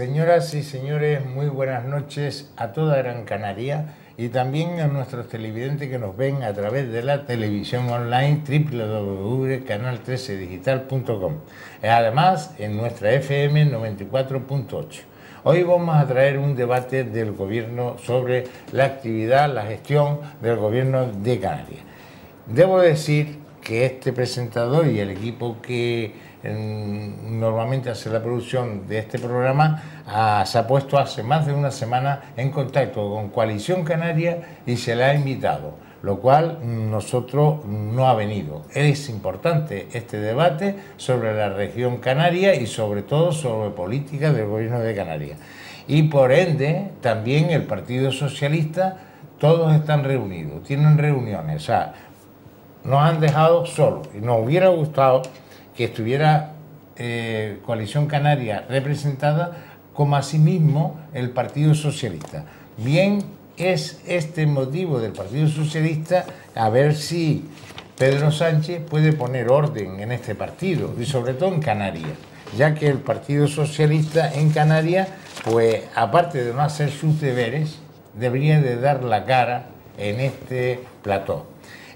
Señoras y señores, muy buenas noches a toda Gran Canaria y también a nuestros televidentes que nos ven a través de la televisión online www.canal13digital.com. Además, en nuestra FM 94.8. Hoy vamos a traer un debate del gobierno sobre la actividad, la gestión del gobierno de Canarias. Debo decir que este presentador y el equipo que normalmente hace la producción de este programa se ha puesto hace más de una semana en contacto con Coalición Canaria y se le ha invitado, lo cual nosotros no ha venido. Es importante este debate sobre la región canaria y sobre todo sobre política del gobierno de Canarias. Y por ende también el Partido Socialista, todos están reunidos, tienen reuniones, o sea, nos han dejado solos y nos hubiera gustado que estuviera Coalición Canaria representada, como asimismo el Partido Socialista. Bien, es este motivo del Partido Socialista a ver si Pedro Sánchez puede poner orden en este partido y sobre todo en Canarias, ya que el Partido Socialista en Canarias, pues aparte de no hacer sus deberes, debería de dar la cara en este plató.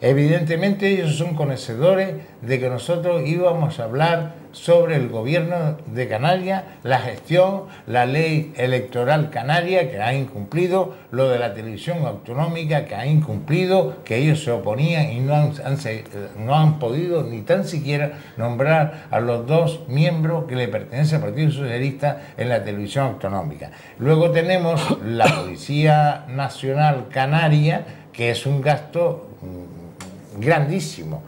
Evidentemente ellos son conocedores de que nosotros íbamos a hablar sobre el gobierno de Canarias, la gestión, la ley electoral canaria que ha incumplido, lo de la televisión autonómica que ha incumplido, que ellos se oponían y no han podido ni tan siquiera nombrar a los dos miembros que le pertenecen al Partido Socialista en la televisión autonómica. Luego tenemos la Policía Nacional Canaria, que es un gasto grandísimo,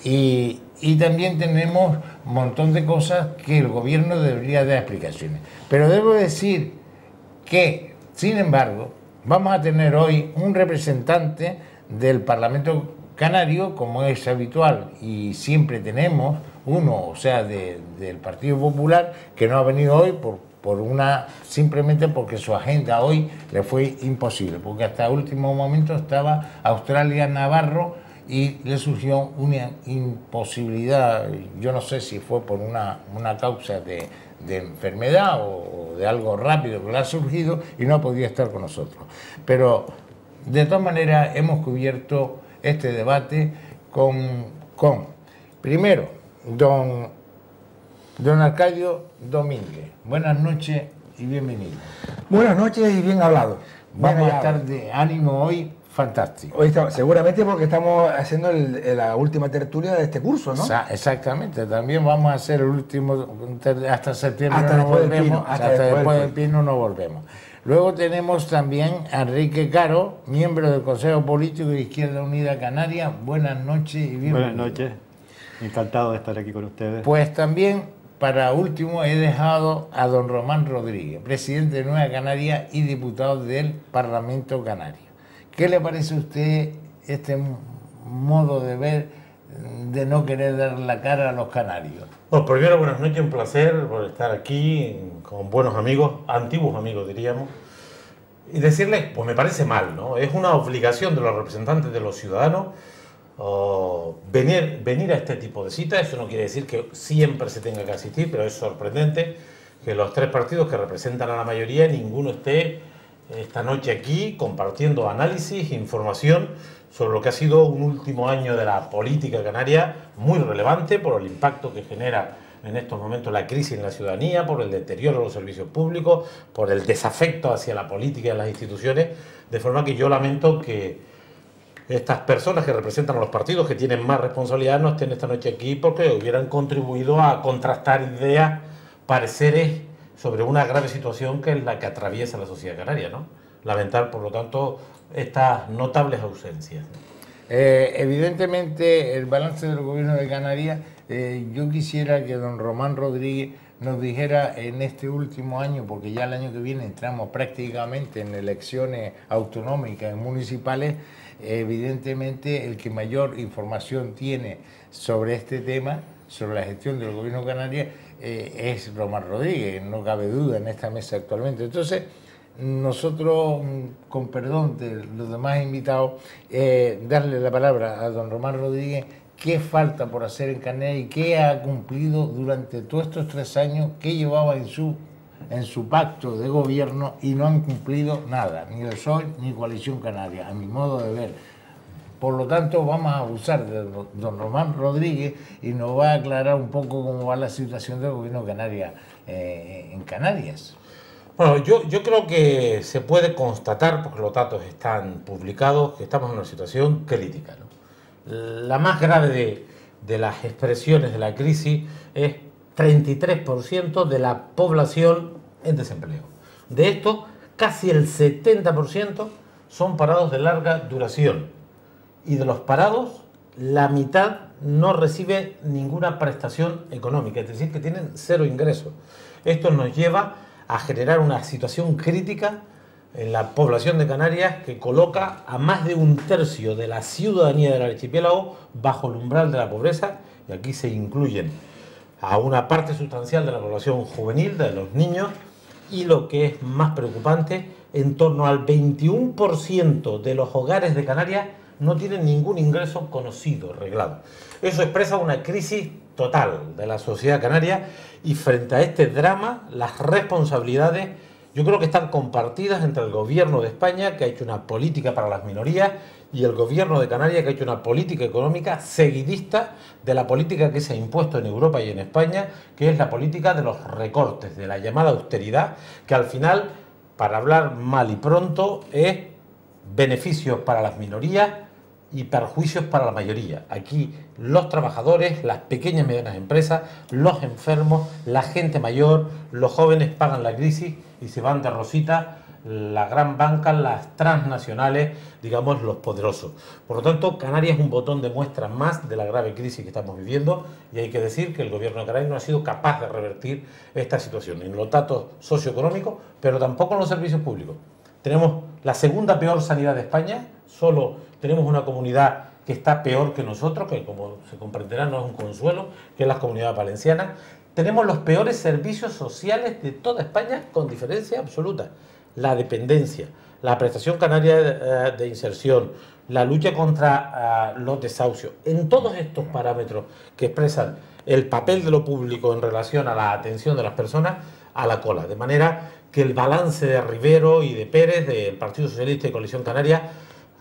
y también tenemos un montón de cosas que el gobierno debería dar explicaciones. Pero debo decir que, sin embargo, vamos a tener hoy un representante del Parlamento Canario, como es habitual, y siempre tenemos uno, o sea, del Partido Popular, que no ha venido hoy simplemente porque su agenda hoy le fue imposible, porque hasta el último momento estaba Australia Navarro y le surgió una imposibilidad. Yo no sé si fue por una causa de enfermedad o de algo rápido que le ha surgido y no podía estar con nosotros. Pero de todas maneras hemos cubierto este debate con primero, don Arcadio Domínguez. Buenas noches y bienvenido. Buenas noches y bien hablado. Vamos a estar de ánimo hoy fantástico. Hoy seguramente porque estamos haciendo la última tertulia de este curso, ¿no? Exactamente. También vamos a hacer el último, hasta septiembre hasta no volvemos. Hasta después del Pino no volvemos. Luego tenemos también a Enrique Caro, miembro del Consejo Político de Izquierda Unida Canaria. Buenas noches y bienvenido. Buenas noches. Encantado de estar aquí con ustedes. Pues también, para último, he dejado a don Román Rodríguez, presidente de Nueva Canaria y diputado del Parlamento Canario. ¿Qué le parece a usted este modo de ver, de no querer dar la cara a los canarios? Bueno, primero, buenas noches, un placer por estar aquí con buenos amigos, antiguos amigos diríamos, y decirles, pues me parece mal, ¿no? Es una obligación de los representantes de los ciudadanos venir a este tipo de citas. Eso no quiere decir que siempre se tenga que asistir, pero es sorprendente que los tres partidos que representan a la mayoría, ninguno esté esta noche aquí compartiendo análisis e información sobre lo que ha sido un último año de la política canaria muy relevante por el impacto que genera en estos momentos la crisis en la ciudadanía, por el deterioro de los servicios públicos, por el desafecto hacia la política y las instituciones, de forma que yo lamento que estas personas que representan a los partidos que tienen más responsabilidad no estén esta noche aquí porque hubieran contribuido a contrastar ideas, pareceres sobre una grave situación que es la que atraviesa la sociedad canaria, ¿no? Lamentar, por lo tanto, estas notables ausencias. Evidentemente, el balance del gobierno de Canarias, yo quisiera que don Román Rodríguez nos dijera en este último año, porque ya el año que viene entramos prácticamente en elecciones autonómicas y municipales, evidentemente el que mayor información tiene sobre este tema, sobre la gestión del gobierno de Canarias, es Román Rodríguez, no cabe duda en esta mesa actualmente. Entonces, nosotros, con perdón de los demás invitados, darle la palabra a don Román Rodríguez, qué falta por hacer en Canarias y qué ha cumplido durante todos estos 3 años que llevaba en su en su pacto de gobierno y no han cumplido nada, ni el PSOE ni Coalición Canaria, a mi modo de ver. Por lo tanto, vamos a abusar de don Román Rodríguez y nos va a aclarar un poco cómo va la situación del gobierno canaria en Canarias. Bueno, yo creo que se puede constatar, porque los datos están publicados, que estamos en una situación crítica, ¿no? La más grave de las expresiones de la crisis es 33% de la población en desempleo. De esto, casi el 70% son parados de larga duración. Y de los parados, la mitad no recibe ninguna prestación económica, es decir, que tienen cero ingresos. Esto nos lleva a generar una situación crítica en la población de Canarias que coloca a más de un tercio de la ciudadanía del archipiélago bajo el umbral de la pobreza, y aquí se incluyen a una parte sustancial de la población juvenil, de los niños, y lo que es más preocupante, en torno al 21% de los hogares de Canarias no tienen ningún ingreso conocido, reglado. Eso expresa una crisis total de la sociedad canaria, y frente a este drama, las responsabilidades yo creo que están compartidas entre el gobierno de España, que ha hecho una política para las minorías, y el gobierno de Canarias, que ha hecho una política económica seguidista de la política que se ha impuesto en Europa y en España, que es la política de los recortes, de la llamada austeridad, que al final, para hablar mal y pronto, es beneficios para las minorías y perjuicios para la mayoría. Aquí los trabajadores, las pequeñas y medianas empresas, los enfermos, la gente mayor, los jóvenes pagan la crisis y se van de rosita la gran banca, las transnacionales, digamos los poderosos. Por lo tanto, Canarias es un botón de muestra más de la grave crisis que estamos viviendo, y hay que decir que el gobierno de Canarias no ha sido capaz de revertir esta situación en los datos socioeconómicos, pero tampoco en los servicios públicos. Tenemos la segunda peor sanidad de España, solo tenemos una comunidad que está peor que nosotros, que como se comprenderá no es un consuelo, que es la Comunidad Valenciana. Tenemos los peores servicios sociales de toda España, con diferencia absoluta. La dependencia, la prestación canaria de inserción, la lucha contra los desahucios, en todos estos parámetros que expresan el papel de lo público en relación a la atención de las personas, a la cola. De manera que el balance de Rivero y de Pérez, del Partido Socialista y Coalición Canaria,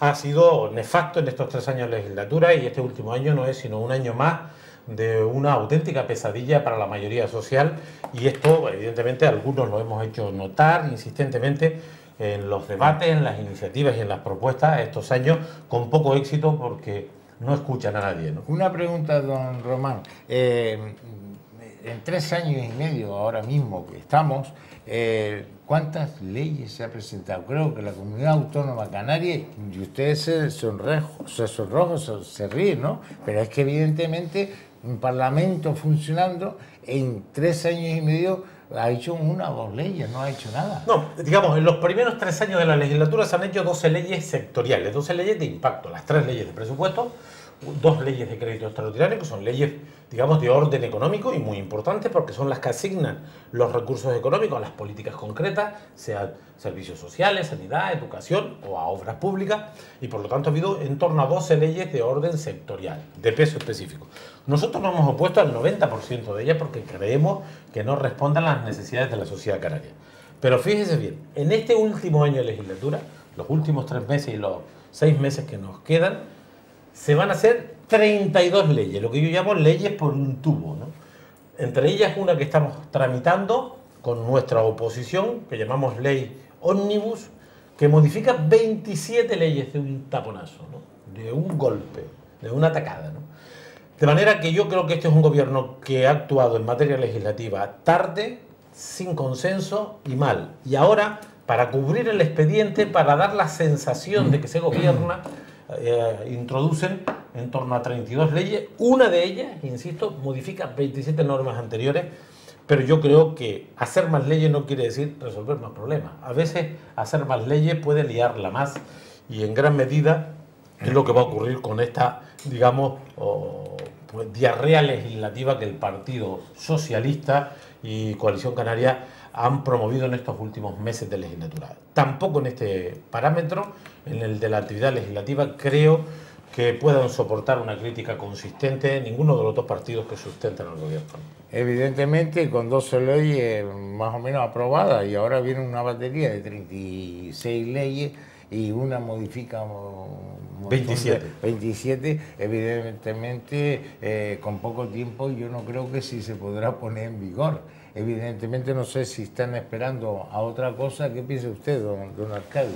ha sido nefasto en estos 3 años de legislatura, y este último año no es sino un año más de una auténtica pesadilla para la mayoría social, y esto evidentemente algunos lo hemos hecho notar insistentemente en los debates, en las iniciativas y en las propuestas estos años, con poco éxito porque no escuchan a nadie, ¿no? Una pregunta, don Román. En 3 años y medio ahora mismo que estamos, ¿cuántas leyes se ha presentado? Creo que la Comunidad Autónoma Canaria, y ustedes se sonrojan, se ríen, ¿no? Pero es que evidentemente un parlamento funcionando en 3 años y medio ha hecho 1 o 2 leyes, no ha hecho nada. No, digamos, en los primeros 3 años de la legislatura se han hecho 12 leyes sectoriales, 12 leyes de impacto, las 3 leyes de presupuesto, 2 leyes de crédito extraordinario, que son leyes, digamos, de orden económico y muy importantes porque son las que asignan los recursos económicos a las políticas concretas, sean servicios sociales, sanidad, educación o a obras públicas, y por lo tanto ha habido en torno a 12 leyes de orden sectorial, de peso específico. Nosotros nos hemos opuesto al 90% de ellas porque creemos que no responden a las necesidades de la sociedad canaria. Pero fíjese bien, en este último año de legislatura, los últimos 3 meses y los 6 meses que nos quedan, se van a hacer 32 leyes, lo que yo llamo leyes por un tubo, ¿no? Entre ellas una que estamos tramitando con nuestra oposición, que llamamos ley ómnibus, que modifica 27 leyes de un taponazo, ¿no? De un golpe, de una tacada, ¿no? De manera que yo creo que este es un gobierno que ha actuado en materia legislativa tarde, sin consenso y mal. Y ahora, para cubrir el expediente, para dar la sensación de que se gobierna, introducen en torno a 32 leyes. Una de ellas, insisto, modifica 27 normas anteriores, pero yo creo que hacer más leyes no quiere decir resolver más problemas. A veces hacer más leyes puede liarla más, y en gran medida es lo que va a ocurrir con esta, digamos, pues, diarrea legislativa que el Partido Socialista y Coalición Canaria han promovido en estos últimos meses de legislatura. Tampoco en este parámetro, en el de la actividad legislativa, creo que puedan soportar una crítica consistente ninguno de los dos partidos que sustentan al gobierno. Evidentemente, con 12 leyes más o menos aprobadas, y ahora viene una batería de 36 leyes y una modifica 27, evidentemente con poco tiempo yo no creo que sí se podrá poner en vigor. Evidentemente no sé si están esperando a otra cosa. ¿Qué piensa usted, don Arcadio?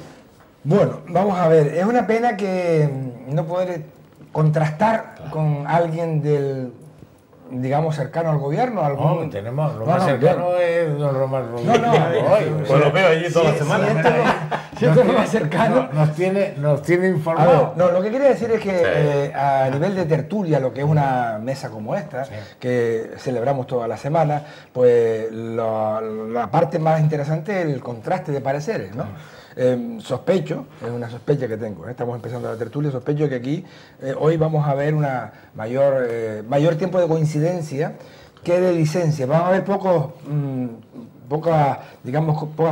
Bueno, vamos a ver, es una pena que no poder contrastar con alguien del, digamos, cercano al gobierno. No, tenemos, lo más cercano es don Román Rodríguez. Pues lo veo allí toda la semana. Si esto es lo más cercano. Nos tiene informado. No, lo que quería decir es que a nivel de tertulia, lo que es una mesa como esta, que celebramos toda la semana, pues la parte más interesante es el contraste de pareceres, ¿no? Sospecho, es una sospecha que tengo, estamos empezando la tertulia, sospecho que aquí hoy vamos a ver una mayor tiempo de coincidencia que de disencia. Vamos a ver pocas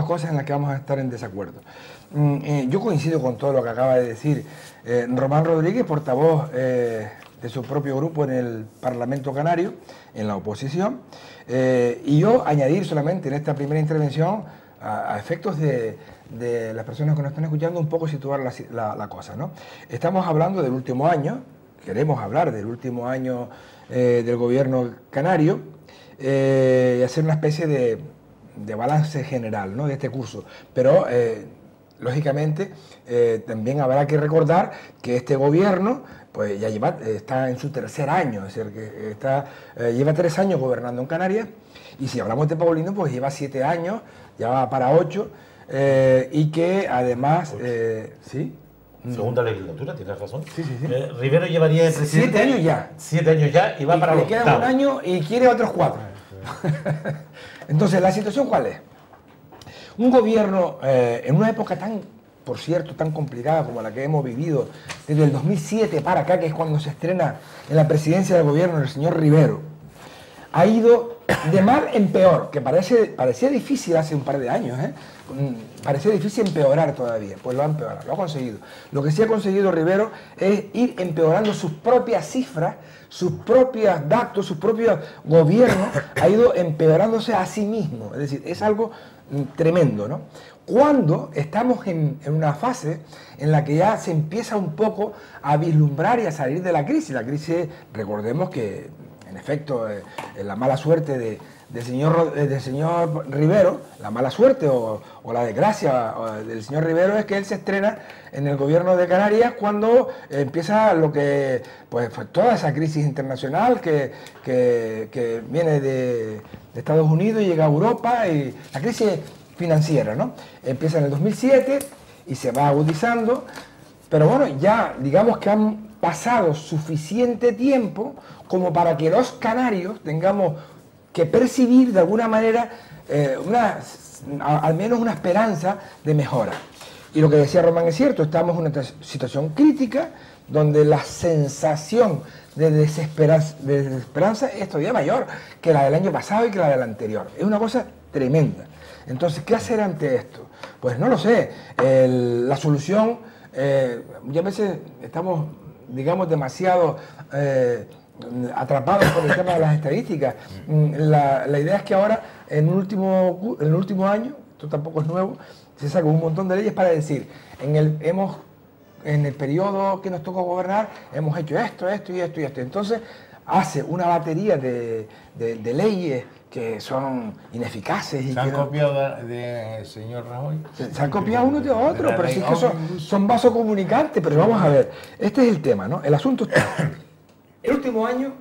cosas en las que vamos a estar en desacuerdo. Yo coincido con todo lo que acaba de decir Román Rodríguez, portavoz de su propio grupo en el Parlamento Canario, en la oposición, y yo añadir solamente en esta primera intervención a efectos de las personas que nos están escuchando, un poco situar la cosa, ¿no? Estamos hablando del último año, queremos hablar del último año del gobierno canario y hacer una especie de balance general, ¿no?, de este curso. Pero, lógicamente, también habrá que recordar que este gobierno pues ya está en su tercer año, es decir, que lleva 3 años gobernando en Canarias, y si hablamos de Paulino, pues lleva 7 años, ya va para 8, y que además... ¿sí? Segunda legislatura, tienes razón. Sí. Rivero llevaría de presidente 7 años ya. 7 años ya y va para los le queda un año y quiere otros 4. Entonces, ¿la situación cuál es? Un gobierno, en una época por cierto, tan complicada como la que hemos vivido desde el 2007 para acá, que es cuando se estrena en la presidencia del gobierno el señor Rivero, ha ido de mal en peor, que parecía difícil hace un par de años, parecía difícil empeorar todavía, pues lo ha empeorado, lo ha conseguido. Lo que sí ha conseguido Rivero es ir empeorando sus propias cifras, sus propios datos, sus propios gobiernos, ha ido empeorándose a sí mismo, es decir, es algo tremendo, ¿no? Cuando estamos en una fase en la que ya se empieza un poco a vislumbrar y a salir de la crisis, recordemos que en efecto la mala suerte del señor Rivero, la mala suerte o la desgracia del señor Rivero es que él se estrena en el gobierno de Canarias cuando empieza lo que, pues toda esa crisis internacional que viene de Estados Unidos y llega a Europa, y la crisis financiera, ¿no? Empieza en el 2007 y se va agudizando, pero bueno, ya digamos que han pasado suficiente tiempo como para que los canarios tengamos que percibir de alguna manera al menos una esperanza de mejora. Y lo que decía Román es cierto, estamos en una situación crítica donde la sensación de desesperanza es todavía mayor que la del año pasado y que la del anterior. Es una cosa tremenda. Entonces, ¿qué hacer ante esto? Pues no lo sé. La solución, muchas veces estamos, digamos, demasiado atrapados por el tema de las estadísticas. La idea es que ahora, en el último año, esto tampoco es nuevo, se sacó un montón de leyes para decir, en el periodo que nos tocó gobernar, hemos hecho esto. Entonces, hace una batería de leyes que son ineficaces. ¿Se han copiado del señor Rajoy? Se han copiado unos de otros, pero sí que son vasos comunicantes. Pero vamos a ver, este es el tema, ¿no? El asunto está... El último año,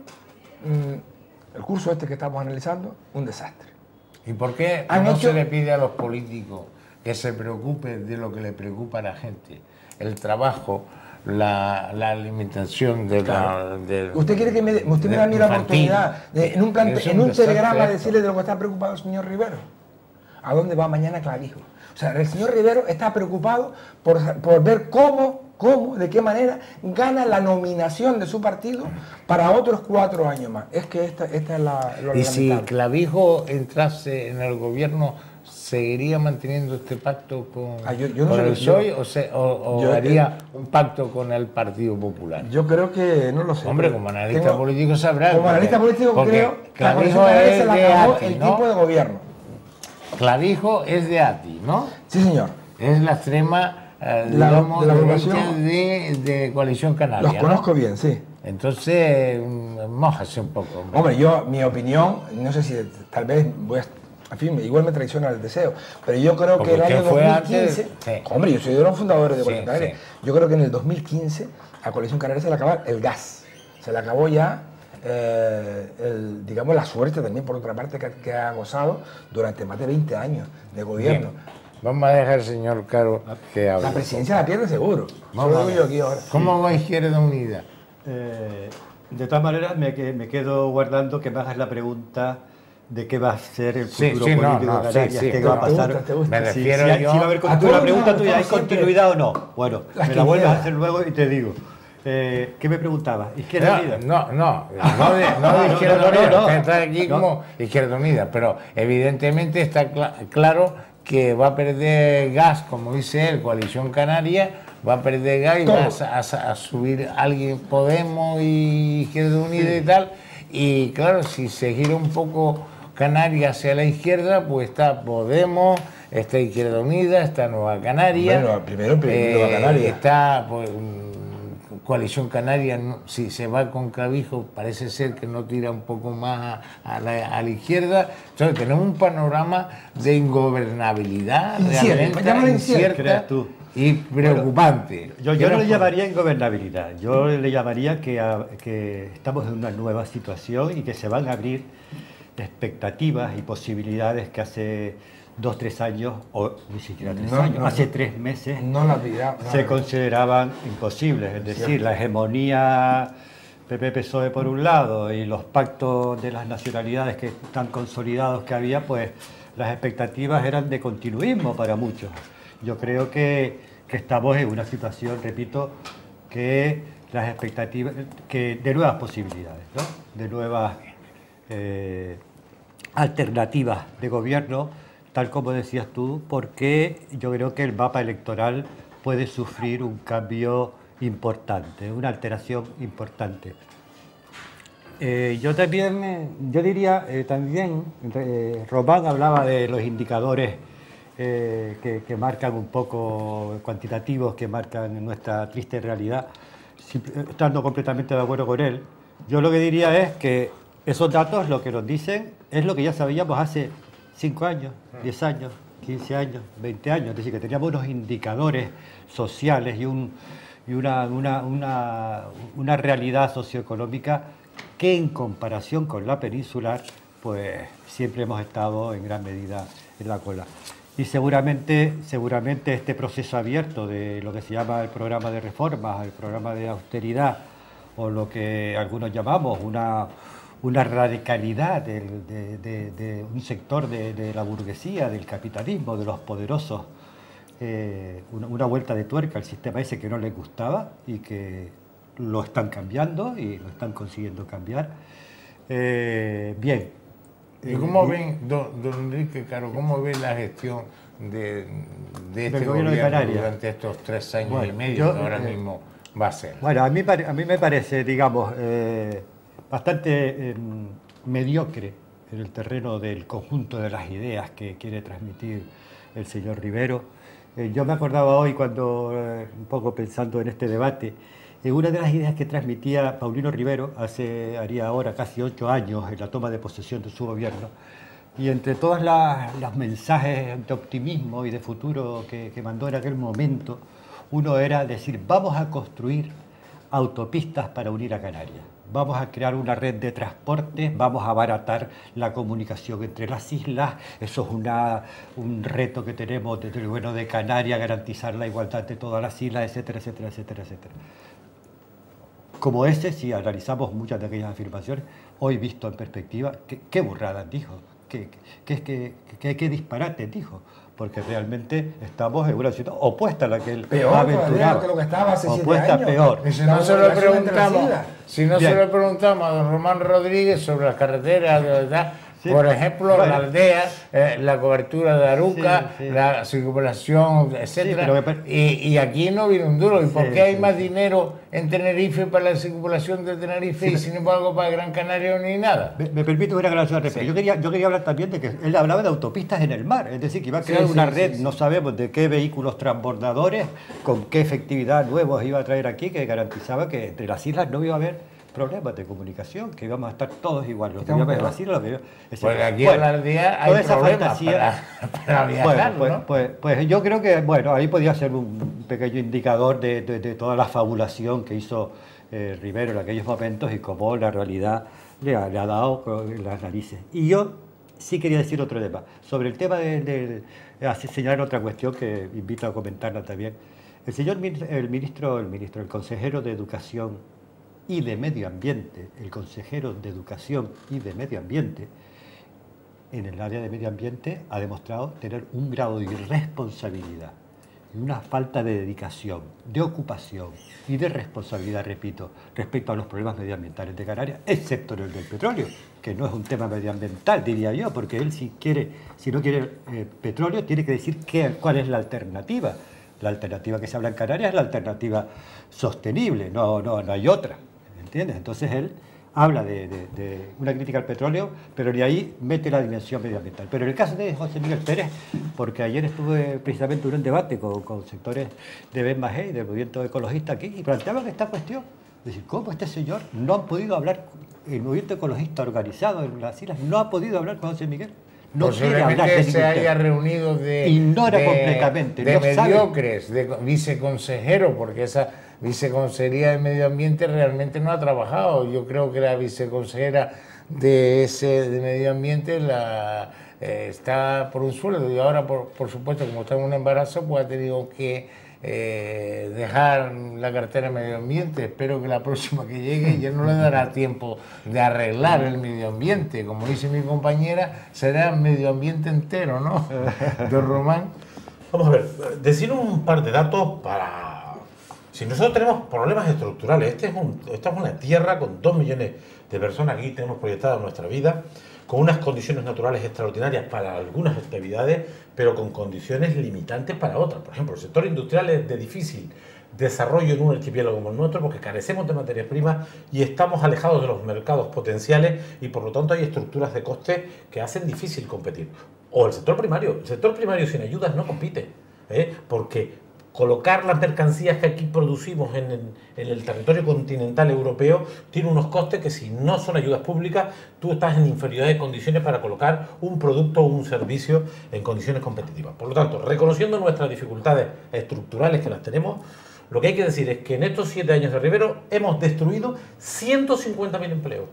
el curso este que estamos analizando, un desastre. ¿Y por qué se le pide a los políticos que se preocupen de lo que le preocupa a la gente? El trabajo, la alimentación de ¿Usted quiere que me da a mí la oportunidad de, en un telegrama decirle de lo que está preocupado el señor Rivero? ¿A dónde va mañana Clavijo? O sea, el señor Rivero está preocupado por ver de qué manera gana la nominación de su partido para otros 4 años más. Es que esta es lo Y si Clavijo entrase en el gobierno, ¿seguiría manteniendo este pacto con, yo no con sé, el PSOE o yo- haría un pacto con el Partido Popular? Yo creo que, no lo sé. Hombre, pero como analista político sabrá. Como analista político creo que la Clavijo Coalición Canaria es se la de acabó ATI, el ¿no? tipo de gobierno. Clavijo es de ATI, ¿no? Sí, señor. Es la extrema, La- digamos, de la derecha agrupación. de Coalición Canaria. Los ¿no? conozco bien, sí. Entonces, mójase un poco. Hombre, mi opinión, no sé si tal vez en fin, igual me traiciona el deseo, pero yo creo Porque que el año usted fue 2015, antes, sí. hombre, yo soy de los fundadores de Sí, Coalición Canaria, sí. yo creo que en el 2015 a Coalición Canaria se le acabó el gas, se le acabó ya, digamos, la suerte también, por otra parte, que ha gozado durante más de 20 años de gobierno. Bien. Vamos a dejar al señor Caro que hable. La presidencia la pierde seguro, Vamos eso a lo ver. digo yo aquí ahora. ¿Cómo va Izquierda Unida? De todas maneras, me quedo guardando que me hagas la pregunta de qué va a ser el Sí, futuro sí, no, político no, de Canarias, sí, qué va a te gusta, pasar. te gusta. Me Si, refiero si yo va a haber a continuidad, la todos pregunta nos tuya, ¿hay gustamos siempre continuidad o no? Bueno, las me la vuelves a quinientas. hacer luego y te digo. ¿Qué me preguntabas? ¿Izquierda Unida? No de Izquierda no, Unida, no. usted está aquí No. como Izquierda Unida, pero evidentemente está claro que va a perder gas, como dice él, Coalición Canaria, va a perder gas y Todo. va a subir alguien, Podemos y Izquierda Unida y tal, y claro, si se gira un poco Canarias hacia la izquierda, pues está Podemos, está Izquierda Unida, está Nueva Canaria. Bueno, primero Nueva Canaria. Está pues, Coalición Canaria, si se va con Clavijo, parece ser que no tira un poco más a la izquierda. Entonces tenemos un panorama de ingobernabilidad Incierto, realmente llámalo incierto. incierta Creas tú. y preocupante. Yo no le llamaría ingobernabilidad, yo le llamaría que estamos en una nueva situación y que se van a abrir expectativas y posibilidades que hace 2 o 3 años, o ni siquiera 3 No, años, no, hace no. 3 meses, No la dirá. se consideraban imposibles. Es decir, la hegemonía PP-PSOE por un lado y los pactos de las nacionalidades que están consolidados que había, pues las expectativas eran de continuismo para muchos. Yo creo que estamos en una situación, repito, que las expectativas, que de nuevas posibilidades, ¿no? De nuevas alternativas de gobierno, tal como decías tú, porque yo creo que el mapa electoral puede sufrir un cambio importante, una alteración importante. Yo diría también, Román hablaba de los indicadores que marcan un poco cuantitativos, que marcan nuestra triste realidad, estando completamente de acuerdo con él. Yo lo que diría es que esos datos lo que nos dicen es lo que ya sabíamos hace 5 años, 10 años, 15 años, 20 años, es decir, que teníamos unos indicadores sociales y una realidad socioeconómica que en comparación con la peninsular, pues siempre hemos estado en gran medida en la cola. Y seguramente este proceso abierto de lo que se llama el programa de reformas, el programa de austeridad, o lo que algunos llamamos una radicalidad de un sector de la burguesía, del capitalismo, de los poderosos, una vuelta de tuerca al sistema ese que no les gustaba y que lo están cambiando y lo están consiguiendo cambiar. Bien. ¿Y cómo ven, don Enrique Caro, cómo ve la gestión de este gobierno de Canarias durante estos 3 años Bueno, y medio yo, que ahora mismo va a ser? Bueno, a mí me parece, digamos, bastante mediocre en el terreno del conjunto de las ideas que quiere transmitir el señor Rivero. Yo me acordaba hoy cuando, un poco pensando en este debate, una de las ideas que transmitía Paulino Rivero haría ahora casi 8 años en la toma de posesión de su gobierno, y entre todos los mensajes de optimismo y de futuro que mandó en aquel momento, uno era decir, vamos a construir autopistas para unir a Canarias. Vamos a crear una red de transporte, vamos a abaratar la comunicación entre las islas, eso es un reto que tenemos desde el gobierno de Canarias, garantizar la igualdad de todas las islas, etcétera, etcétera, etcétera, etcétera. Como ese, si analizamos muchas de aquellas afirmaciones, hoy visto en perspectiva, qué burradas dijo, qué disparates dijo, porque realmente estamos en una situación opuesta a la que él Peor aventuraba. que lo que estaba hace 7 opuesta, años. peor. Y si no se lo preguntamos, Bien. a don Román Rodríguez sobre las carreteras, de verdad, Sí. Por ejemplo, Bueno. la aldea, la cobertura de Aruca, Sí, sí. la circunvalación, etcétera. pero Y aquí no viene un duro. ¿Y por Sí, qué hay sí, más sí. dinero en Tenerife para la circunvalación de Tenerife y sin embargo para Gran Canaria no hay nada? Me permite una aclaración al respecto. Sí. Yo quería hablar también de que él hablaba de autopistas en el mar, es decir, que iba a crear Sí, una sí, red, sí, no sí. sabemos de qué vehículos transbordadores, con qué efectividad nuevos iba a traer aquí, que garantizaba que entre las islas no iba a haber problemas de comunicación, que íbamos a estar todos igual, los que Estamos vivíamos en igual. las islas, los que vivíamos- Pues etcétera. aquí Bueno, en la aldea hay toda esa problemas fantasía- para viajar, Bueno, ¿no? pues yo creo que, bueno, ahí podía ser un pequeño indicador de toda la fabulación que hizo Rivero en aquellos momentos y cómo la realidad le ha dado con las narices. Y yo sí quería decir otro tema. Sobre el tema así señalar otra cuestión que invito a comentarla también. El consejero de Educación y de Medio Ambiente, el consejero de Educación y de Medio Ambiente, en el área de medio ambiente ha demostrado tener un grado de irresponsabilidad y una falta de dedicación, de ocupación y de responsabilidad, repito, respecto a los problemas medioambientales de Canarias, excepto el del petróleo, que no es un tema medioambiental, diría yo, porque él si no quiere petróleo, tiene que decir cuál es la alternativa. La alternativa que se habla en Canarias es la alternativa sostenible, no hay otra, ¿entiendes? Entonces él habla de una crítica al petróleo, pero de ahí mete la dimensión medioambiental. Pero en el caso de José Miguel Pérez, porque ayer estuve precisamente en un debate con sectores de BMG y del movimiento ecologista aquí, y planteaban esta cuestión, es decir, ¿cómo este señor no han podido hablar, el movimiento ecologista organizado en las islas, no ha podido hablar con José Miguel? No quiere hablar de Posiblemente ningún se haya tema. reunido Ignora completamente, de no sabe. mediocres, de viceconsejero, porque esa viceconsejería de medio ambiente realmente no ha trabajado. Yo creo que la viceconsejera de medio ambiente está por un sueldo y ahora, por supuesto, como está en un embarazo, pues ha tenido que dejar la cartera de medio ambiente. Espero que la próxima que llegue ya no le dará tiempo de arreglar el medio ambiente. Como dice mi compañera, será medio ambiente entero, ¿no? Don Román. Vamos a ver, decir un par de datos para... Si nosotros tenemos problemas estructurales, esta es una tierra con 2 millones de personas, aquí tenemos proyectada nuestra vida, con unas condiciones naturales extraordinarias para algunas actividades, pero con condiciones limitantes para otras. Por ejemplo, el sector industrial es de difícil desarrollo en un archipiélago como el nuestro porque carecemos de materias primas y estamos alejados de los mercados potenciales y por lo tanto hay estructuras de coste que hacen difícil competir. O el sector primario sin ayudas no compite, porque colocar las mercancías que aquí producimos en el territorio continental europeo tiene unos costes que si no son ayudas públicas, tú estás en inferioridad de condiciones para colocar un producto o un servicio en condiciones competitivas. Por lo tanto, reconociendo nuestras dificultades estructurales que las tenemos, lo que hay que decir es que en estos 7 años de Rivero hemos destruido 150.000 empleos.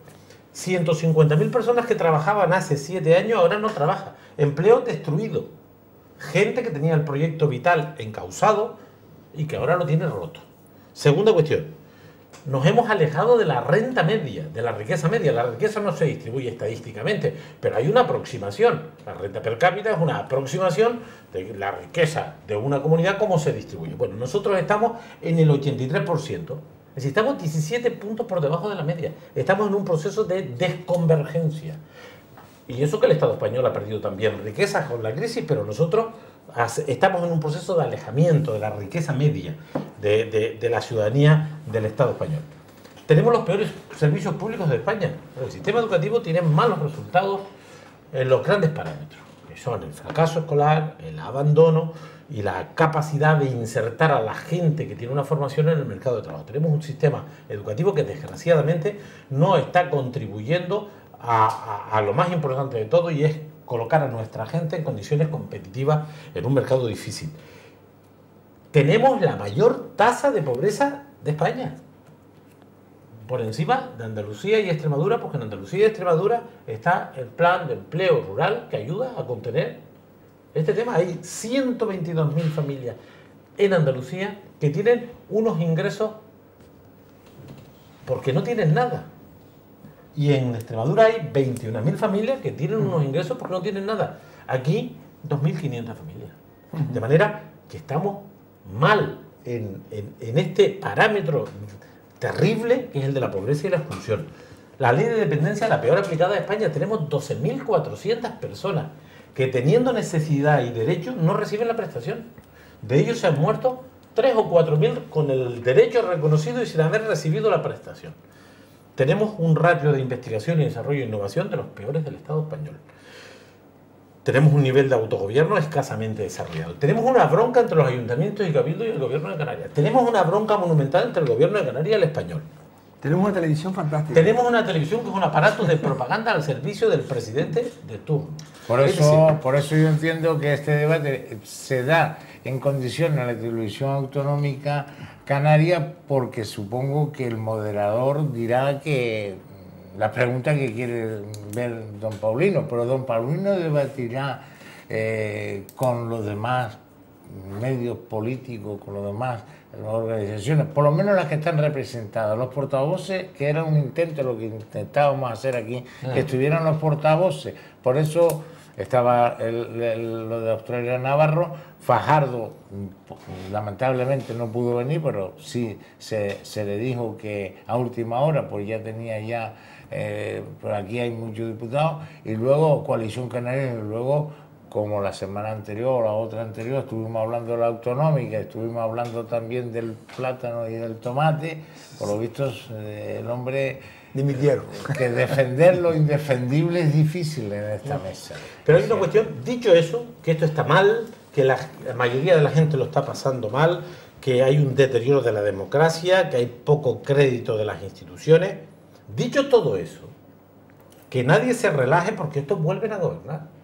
150.000 personas que trabajaban hace 7 años ahora no trabajan. Empleo destruido. Gente que tenía el proyecto vital encausado y que ahora lo tiene roto. Segunda cuestión, nos hemos alejado de la renta media, de la riqueza media. La riqueza no se distribuye estadísticamente, pero hay una aproximación. La renta per cápita es una aproximación de la riqueza de una comunidad, cómo se distribuye. Bueno, nosotros estamos en el 83%. Es decir, estamos 17 puntos por debajo de la media. Estamos en un proceso de desconvergencia. Y eso que el Estado español ha perdido también riqueza con la crisis, pero nosotros estamos en un proceso de alejamiento de la riqueza media de la ciudadanía del Estado español. Tenemos los peores servicios públicos de España. El sistema educativo tiene malos resultados en los grandes parámetros, que son el fracaso escolar, el abandono y la capacidad de insertar a la gente que tiene una formación en el mercado de trabajo. Tenemos un sistema educativo que desgraciadamente no está contribuyendo a lo más importante de todo, y es colocar a nuestra gente en condiciones competitivas en un mercado difícil. Tenemos la mayor tasa de pobreza de España, por encima de Andalucía y Extremadura, porque en Andalucía y Extremadura está el plan de empleo rural que ayuda a contener este tema. Hay 122.000 familias en Andalucía que tienen unos ingresos porque no tienen nada. Y en Extremadura hay 21.000 familias que tienen unos ingresos porque no tienen nada. Aquí, 2.500 familias. De manera que estamos mal en este parámetro terrible que es el de la pobreza y la exclusión. La ley de dependencia, la peor aplicada de España. Tenemos 12.400 personas que teniendo necesidad y derecho no reciben la prestación. De ellos se han muerto 3 o 4.000 con el derecho reconocido y sin haber recibido la prestación. Tenemos un ratio de investigación y desarrollo e innovación de los peores del Estado español. Tenemos un nivel de autogobierno escasamente desarrollado. Tenemos una bronca entre los ayuntamientos y cabildos y el gobierno de Canarias. Tenemos una bronca monumental entre el gobierno de Canarias y el español. Tenemos una televisión fantástica. Tenemos una televisión que es un aparato de propaganda al servicio del presidente de turno. Por eso yo entiendo que este debate se da en condiciones a la televisión autonómica canaria, porque supongo que el moderador dirá que la pregunta que quiere ver don Paulino, pero don Paulino debatirá con los demás medios políticos, con los demás organizaciones, por lo menos las que están representadas, los portavoces, que era un intento, lo que intentábamos hacer aquí, que estuvieran los portavoces. Por eso estaba lo de Australia Navarro. Fajardo lamentablemente no pudo venir, pero sí se le dijo que a última hora, pues ya tenía ya, por aquí hay muchos diputados, y luego Coalición Canaria, y luego, como la semana anterior o la otra anterior, estuvimos hablando de la autonómica, estuvimos hablando también del plátano y del tomate. Por lo visto, el hombre dimitieron. Que defender lo indefendible es difícil en esta mesa. Pero hay una cuestión, dicho eso, que esto está mal, que la mayoría de la gente lo está pasando mal, que hay un deterioro de la democracia, que hay poco crédito de las instituciones. Dicho todo eso, que nadie se relaje porque estos vuelven a gobernar.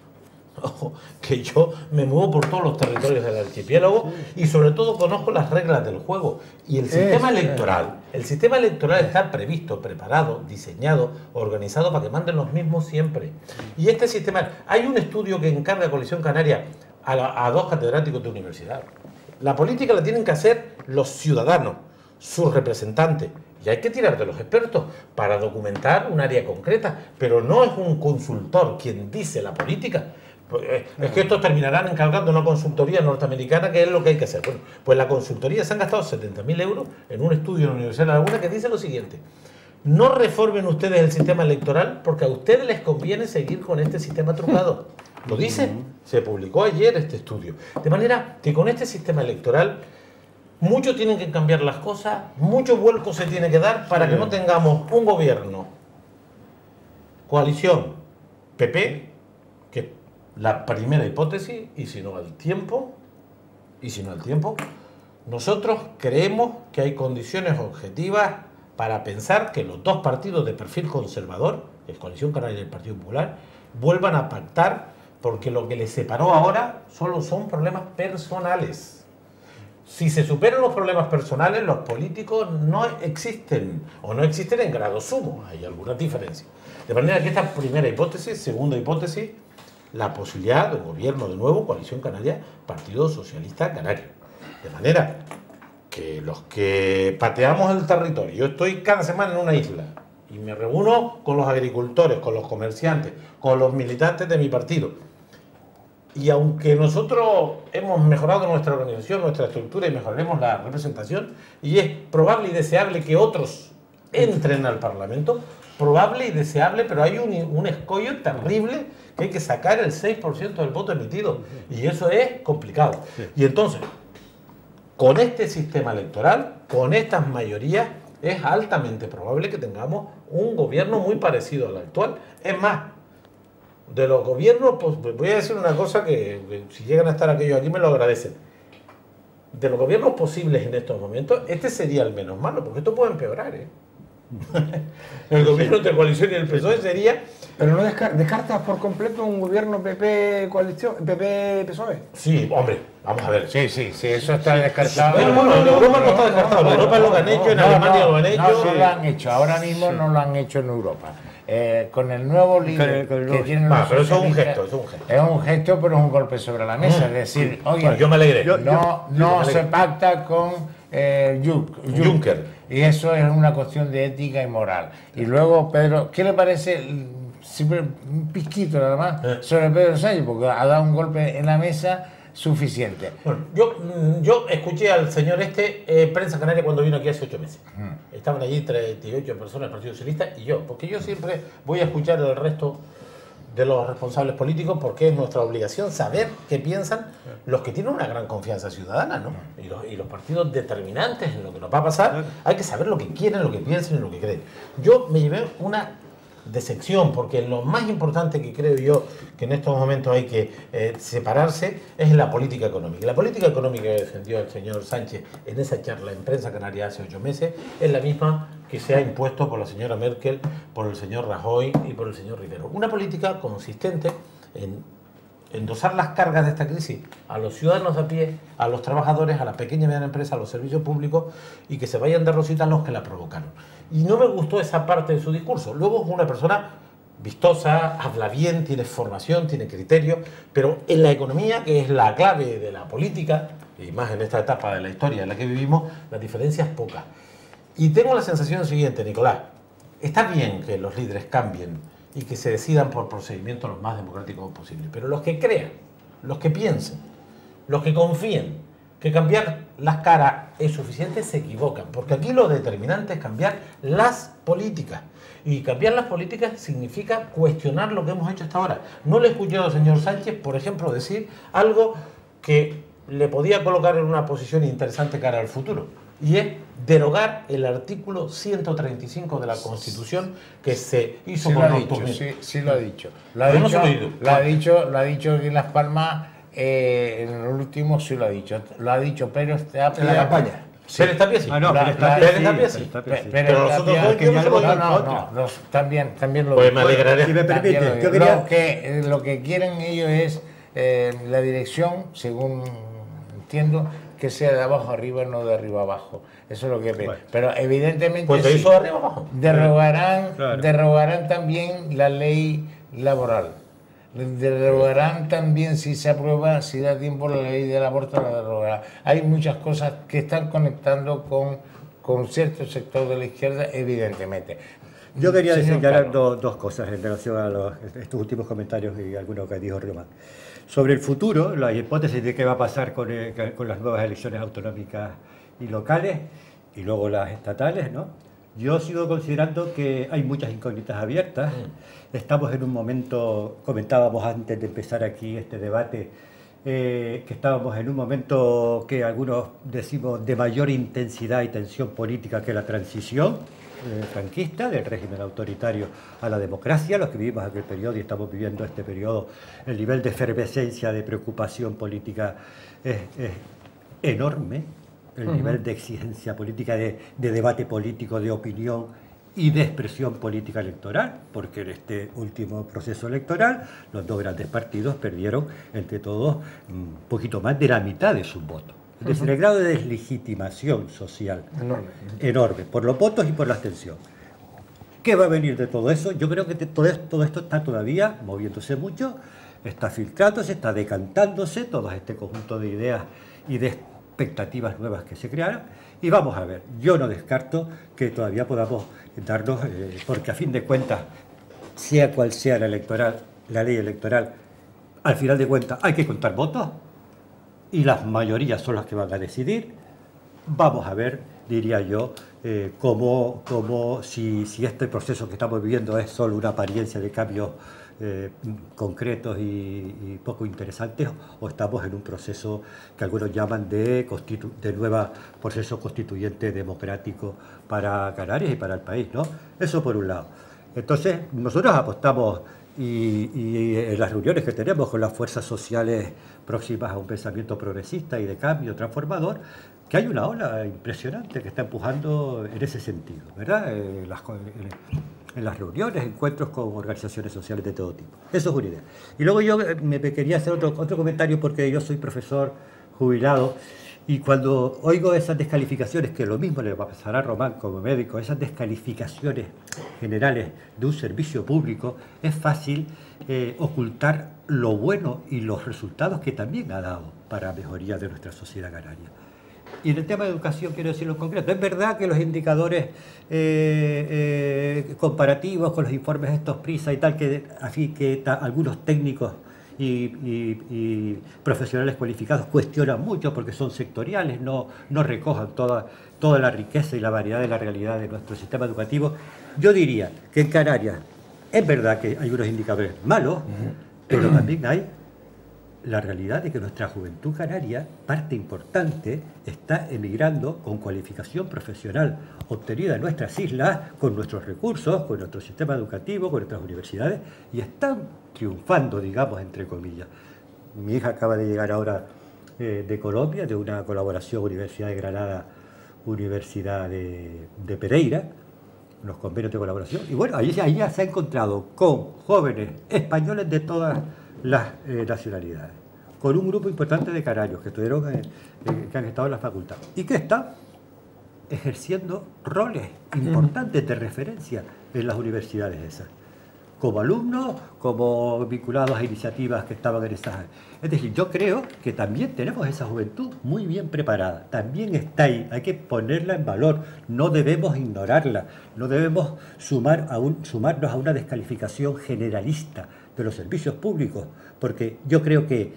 Ojo, que yo me muevo por todos los territorios del archipiélago y sobre todo conozco las reglas del juego. Y el sistema electoral está previsto, preparado, diseñado, organizado para que manden los mismos siempre. Y este sistema, hay un estudio que encarga a Coalición Canaria a 2 catedráticos de universidad. La política la tienen que hacer los ciudadanos, sus representantes. Y hay que tirar de los expertos para documentar un área concreta, pero no es un consultor quien dice la política. Es que estos terminarán encargando una consultoría norteamericana, que es lo que hay que hacer. Bueno, pues la consultoría se han gastado 70.000 euros en un estudio en la Universidad de La Laguna que dice lo siguiente: no reformen ustedes el sistema electoral porque a ustedes les conviene seguir con este sistema trucado. Lo dice, se publicó ayer este estudio. De manera que con este sistema electoral mucho tienen que cambiar las cosas, mucho vuelco se tiene que dar para que no tengamos un gobierno, coalición, PP, que es la primera hipótesis, y si no al tiempo, nosotros creemos que hay condiciones objetivas para pensar que los 2 partidos de perfil conservador, el Coalición Canaria y el Partido Popular, vuelvan a pactar, porque lo que les separó ahora solo son problemas personales. Si se superan los problemas personales, los políticos no existen, o no existen en grado sumo, hay algunas diferencias. De manera que esta primera hipótesis, segunda hipótesis, la posibilidad de un gobierno de nuevo, Coalición Canaria, Partido Socialista Canario. De manera que los que pateamos el territorio, yo estoy cada semana en una isla y me reúno con los agricultores, con los comerciantes, con los militantes de mi partido. Y aunque nosotros hemos mejorado nuestra organización, nuestra estructura y mejoraremos la representación, y es probable y deseable que otros entren al Parlamento, probable y deseable, pero hay un escollo terrible que hay que sacar el 6% del voto emitido, y eso es complicado. Y entonces, con este sistema electoral, con estas mayorías, es altamente probable que tengamos un gobierno muy parecido al actual. Es más, de los gobiernos, pues voy a decir una cosa que si llegan a estar aquellos aquí me lo agradecen. De los gobiernos posibles en estos momentos, este sería el menos malo, porque esto puede empeorar, ¿eh? El gobierno de coalición y el PSOE sería... Pero no descartas por completo un gobierno PP-coalición, PP-PSOE. Sí, hombre, vamos a ver. Sí, eso está descartado. Pero bueno, en Europa no está descartado. En Europa lo han hecho, en Alemania lo han hecho. No lo han hecho, ahora mismo no lo han hecho en Europa. Con el nuevo líder que tienen los pero eso es un socialistas, gesto, eso es un gesto. Es un gesto, pero es un golpe sobre la mesa. Es decir, oye, Bueno, yo me alegré. no se pacta con Juncker. Y eso es una cuestión de ética y moral. Y luego, Pedro, ¿qué le parece? Siempre un pizquito nada más sobre Pedro Sánchez, porque ha dado un golpe en la mesa suficiente. Bueno, yo escuché al señor Prensa Canaria cuando vino aquí hace 8 meses. Estaban allí 38 personas del Partido Socialista y yo, porque yo siempre voy a escuchar al resto de los responsables políticos porque es nuestra obligación saber qué piensan los que tienen una gran confianza ciudadana, ¿no? Y los partidos determinantes en lo que nos va a pasar, hay que saber lo que quieren, lo que piensan y lo que creen. Yo me llevé una decepción porque lo más importante que creo yo que en estos momentos hay que separarse es la política económica. La política económica que defendió el señor Sánchez en esa charla en Prensa Canaria hace 8 meses es la misma que se ha impuesto por la señora Merkel, por el señor Rajoy y por el señor Rivero. Una política consistente en endosar las cargas de esta crisis a los ciudadanos de a pie, a los trabajadores, a la pequeña y mediana empresa, a los servicios públicos y que se vayan de rosita los que la provocaron. Y no me gustó esa parte de su discurso. Luego es una persona vistosa, habla bien, tiene formación, tiene criterio, pero en la economía, que es la clave de la política, y más en esta etapa de la historia en la que vivimos, la diferencia es poca. Y tengo la sensación siguiente, Nicolás, está bien que los líderes cambien y que se decidan por procedimientos lo más democráticos posible, pero los que crean, los que piensen, los que confíen que cambiar las caras es suficiente, se equivocan, porque aquí lo determinante es cambiar las políticas. Y cambiar las políticas significa cuestionar lo que hemos hecho hasta ahora. No le he escuchado al señor Sánchez, por ejemplo, decir algo que le podía colocar en una posición interesante cara al futuro, y es derogar el artículo 135 de la Constitución que se hizo Sí por lo ha dicho, sí lo ha dicho. Lo ha dicho aquí en Las Palmas, en el último sí lo ha dicho. Lo ha dicho Pérez Tapia. En la campaña. Pérez Tapia sí. Ah, no, Pérez Tapia sí. Pero los otros dos que ya lo votan no, también lo Pues me alegraré. Si me también permite, lo yo digo. quería... Lo que quieren ellos es la dirección, según entiendo, que sea de abajo arriba, no de arriba abajo. Eso es lo que ven. Bueno. Pero evidentemente Pues te hizo de arriba abajo. derogarán también la ley laboral. Derogarán también, si se aprueba, si da tiempo, la ley del aborto, la derogarán. Hay muchas cosas que están conectando con cierto sector de la izquierda, evidentemente. Yo quería Señor señalar Carlos. dos cosas en relación a estos últimos comentarios y algunos que dijo Román. Sobre el futuro, la hipótesis de qué va a pasar con las nuevas elecciones autonómicas y locales y luego las estatales, ¿no? Yo sigo considerando que hay muchas incógnitas abiertas. Estamos en un momento, comentábamos antes de empezar aquí este debate, que estábamos en un momento que algunos decimos de mayor intensidad y tensión política que la transición franquista, del régimen autoritario a la democracia, los que vivimos aquel periodo y estamos viviendo este periodo, el nivel de efervescencia, de preocupación política es enorme, el nivel de exigencia política, de debate político, de opinión y de expresión política electoral, porque en este último proceso electoral los dos grandes partidos perdieron entre todos un poquito más de la mitad de sus votos. Es decir, el grado de deslegitimación social enorme, por los votos y por la abstención. ¿Qué va a venir de todo eso? Yo creo que todo esto está todavía moviéndose mucho, está filtrándose, está decantándose, todo este conjunto de ideas y de expectativas nuevas que se crearon. Y vamos a ver, yo no descarto que todavía podamos darnos, porque a fin de cuentas, sea cual sea la ley electoral, al final de cuentas hay que contar votos, y las mayorías son las que van a decidir. Vamos a ver, diría yo, cómo si este proceso que estamos viviendo es solo una apariencia de cambios concretos y poco interesantes, o estamos en un proceso que algunos llaman de nuevo proceso constituyente democrático para Canarias y para el país, ¿no? Eso por un lado. Entonces, nosotros apostamos y en las reuniones que tenemos con las fuerzas sociales próximas a un pensamiento progresista y de cambio transformador, que hay una ola impresionante que está empujando en ese sentido, ¿verdad? En las reuniones, encuentros con organizaciones sociales de todo tipo. Eso es una idea. Y luego yo me quería hacer otro comentario, porque yo soy profesor jubilado, y cuando oigo esas descalificaciones, que lo mismo le va a pasar a Román como médico, esas descalificaciones generales de un servicio público, es fácil ocultar lo bueno y los resultados que también ha dado para la mejoría de nuestra sociedad canaria. Y en el tema de educación quiero decirlo en concreto. Es verdad que los indicadores comparativos con los informes estos PRISA y tal, que algunos técnicos y profesionales cualificados cuestionan mucho porque son sectoriales, no recojan toda la riqueza y la variedad de la realidad de nuestro sistema educativo. Yo diría que en Canarias es verdad que hay unos indicadores malos, pero también hay la realidad de que nuestra juventud canaria, parte importante, está emigrando con cualificación profesional obtenida en nuestras islas, con nuestros recursos, con nuestro sistema educativo, con nuestras universidades, y están triunfando, digamos, entre comillas. Mi hija acaba de llegar ahora de Colombia, de una colaboración Universidad de Granada, Universidad de Pereira, unos convenios de colaboración, y bueno, ahí ya se ha encontrado con jóvenes españoles de todas las nacionalidades, con un grupo importante de canarios que que han estado en la facultad y que están ejerciendo roles importantes de referencia en las universidades esas, como alumnos, como vinculados a iniciativas que estaban en esas. Es decir, yo creo que también tenemos esa juventud muy bien preparada, también está ahí, hay que ponerla en valor, no debemos ignorarla, no debemos sumarnos a una descalificación generalista de los servicios públicos, porque yo creo que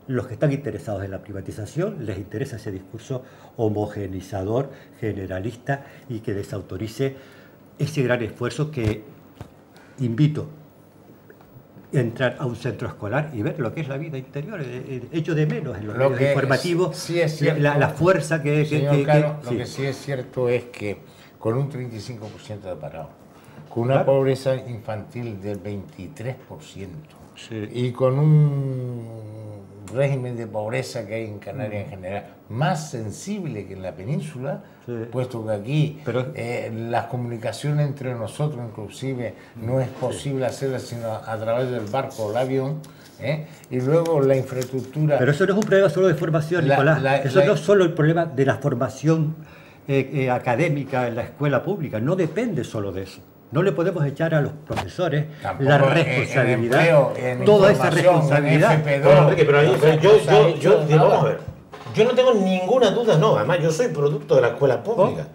los que están interesados en la privatización les interesa ese discurso homogeneizador, generalista y que desautorice ese gran esfuerzo que invito a entrar a un centro escolar y ver lo que es la vida interior, hecho de menos en los medios informativos, sí es cierto, la fuerza que... Señor Caro, lo que sí es cierto es que con un 35% de paro, con una pobreza infantil del 23%, y con un régimen de pobreza que hay en Canarias en general, más sensible que en la península, puesto que aquí las comunicaciones entre nosotros inclusive no es posible hacerlas sino a través del barco o el avión, y luego la infraestructura... Pero eso no es un problema solo de formación, Nicolás, eso no es solo el problema de la formación académica en la escuela pública, no depende solo de eso. No le podemos echar a los profesores la responsabilidad, toda esa responsabilidad. Enrique, pero ahí, vamos a ver, yo no tengo ninguna duda, no, además yo soy producto de la escuela pública.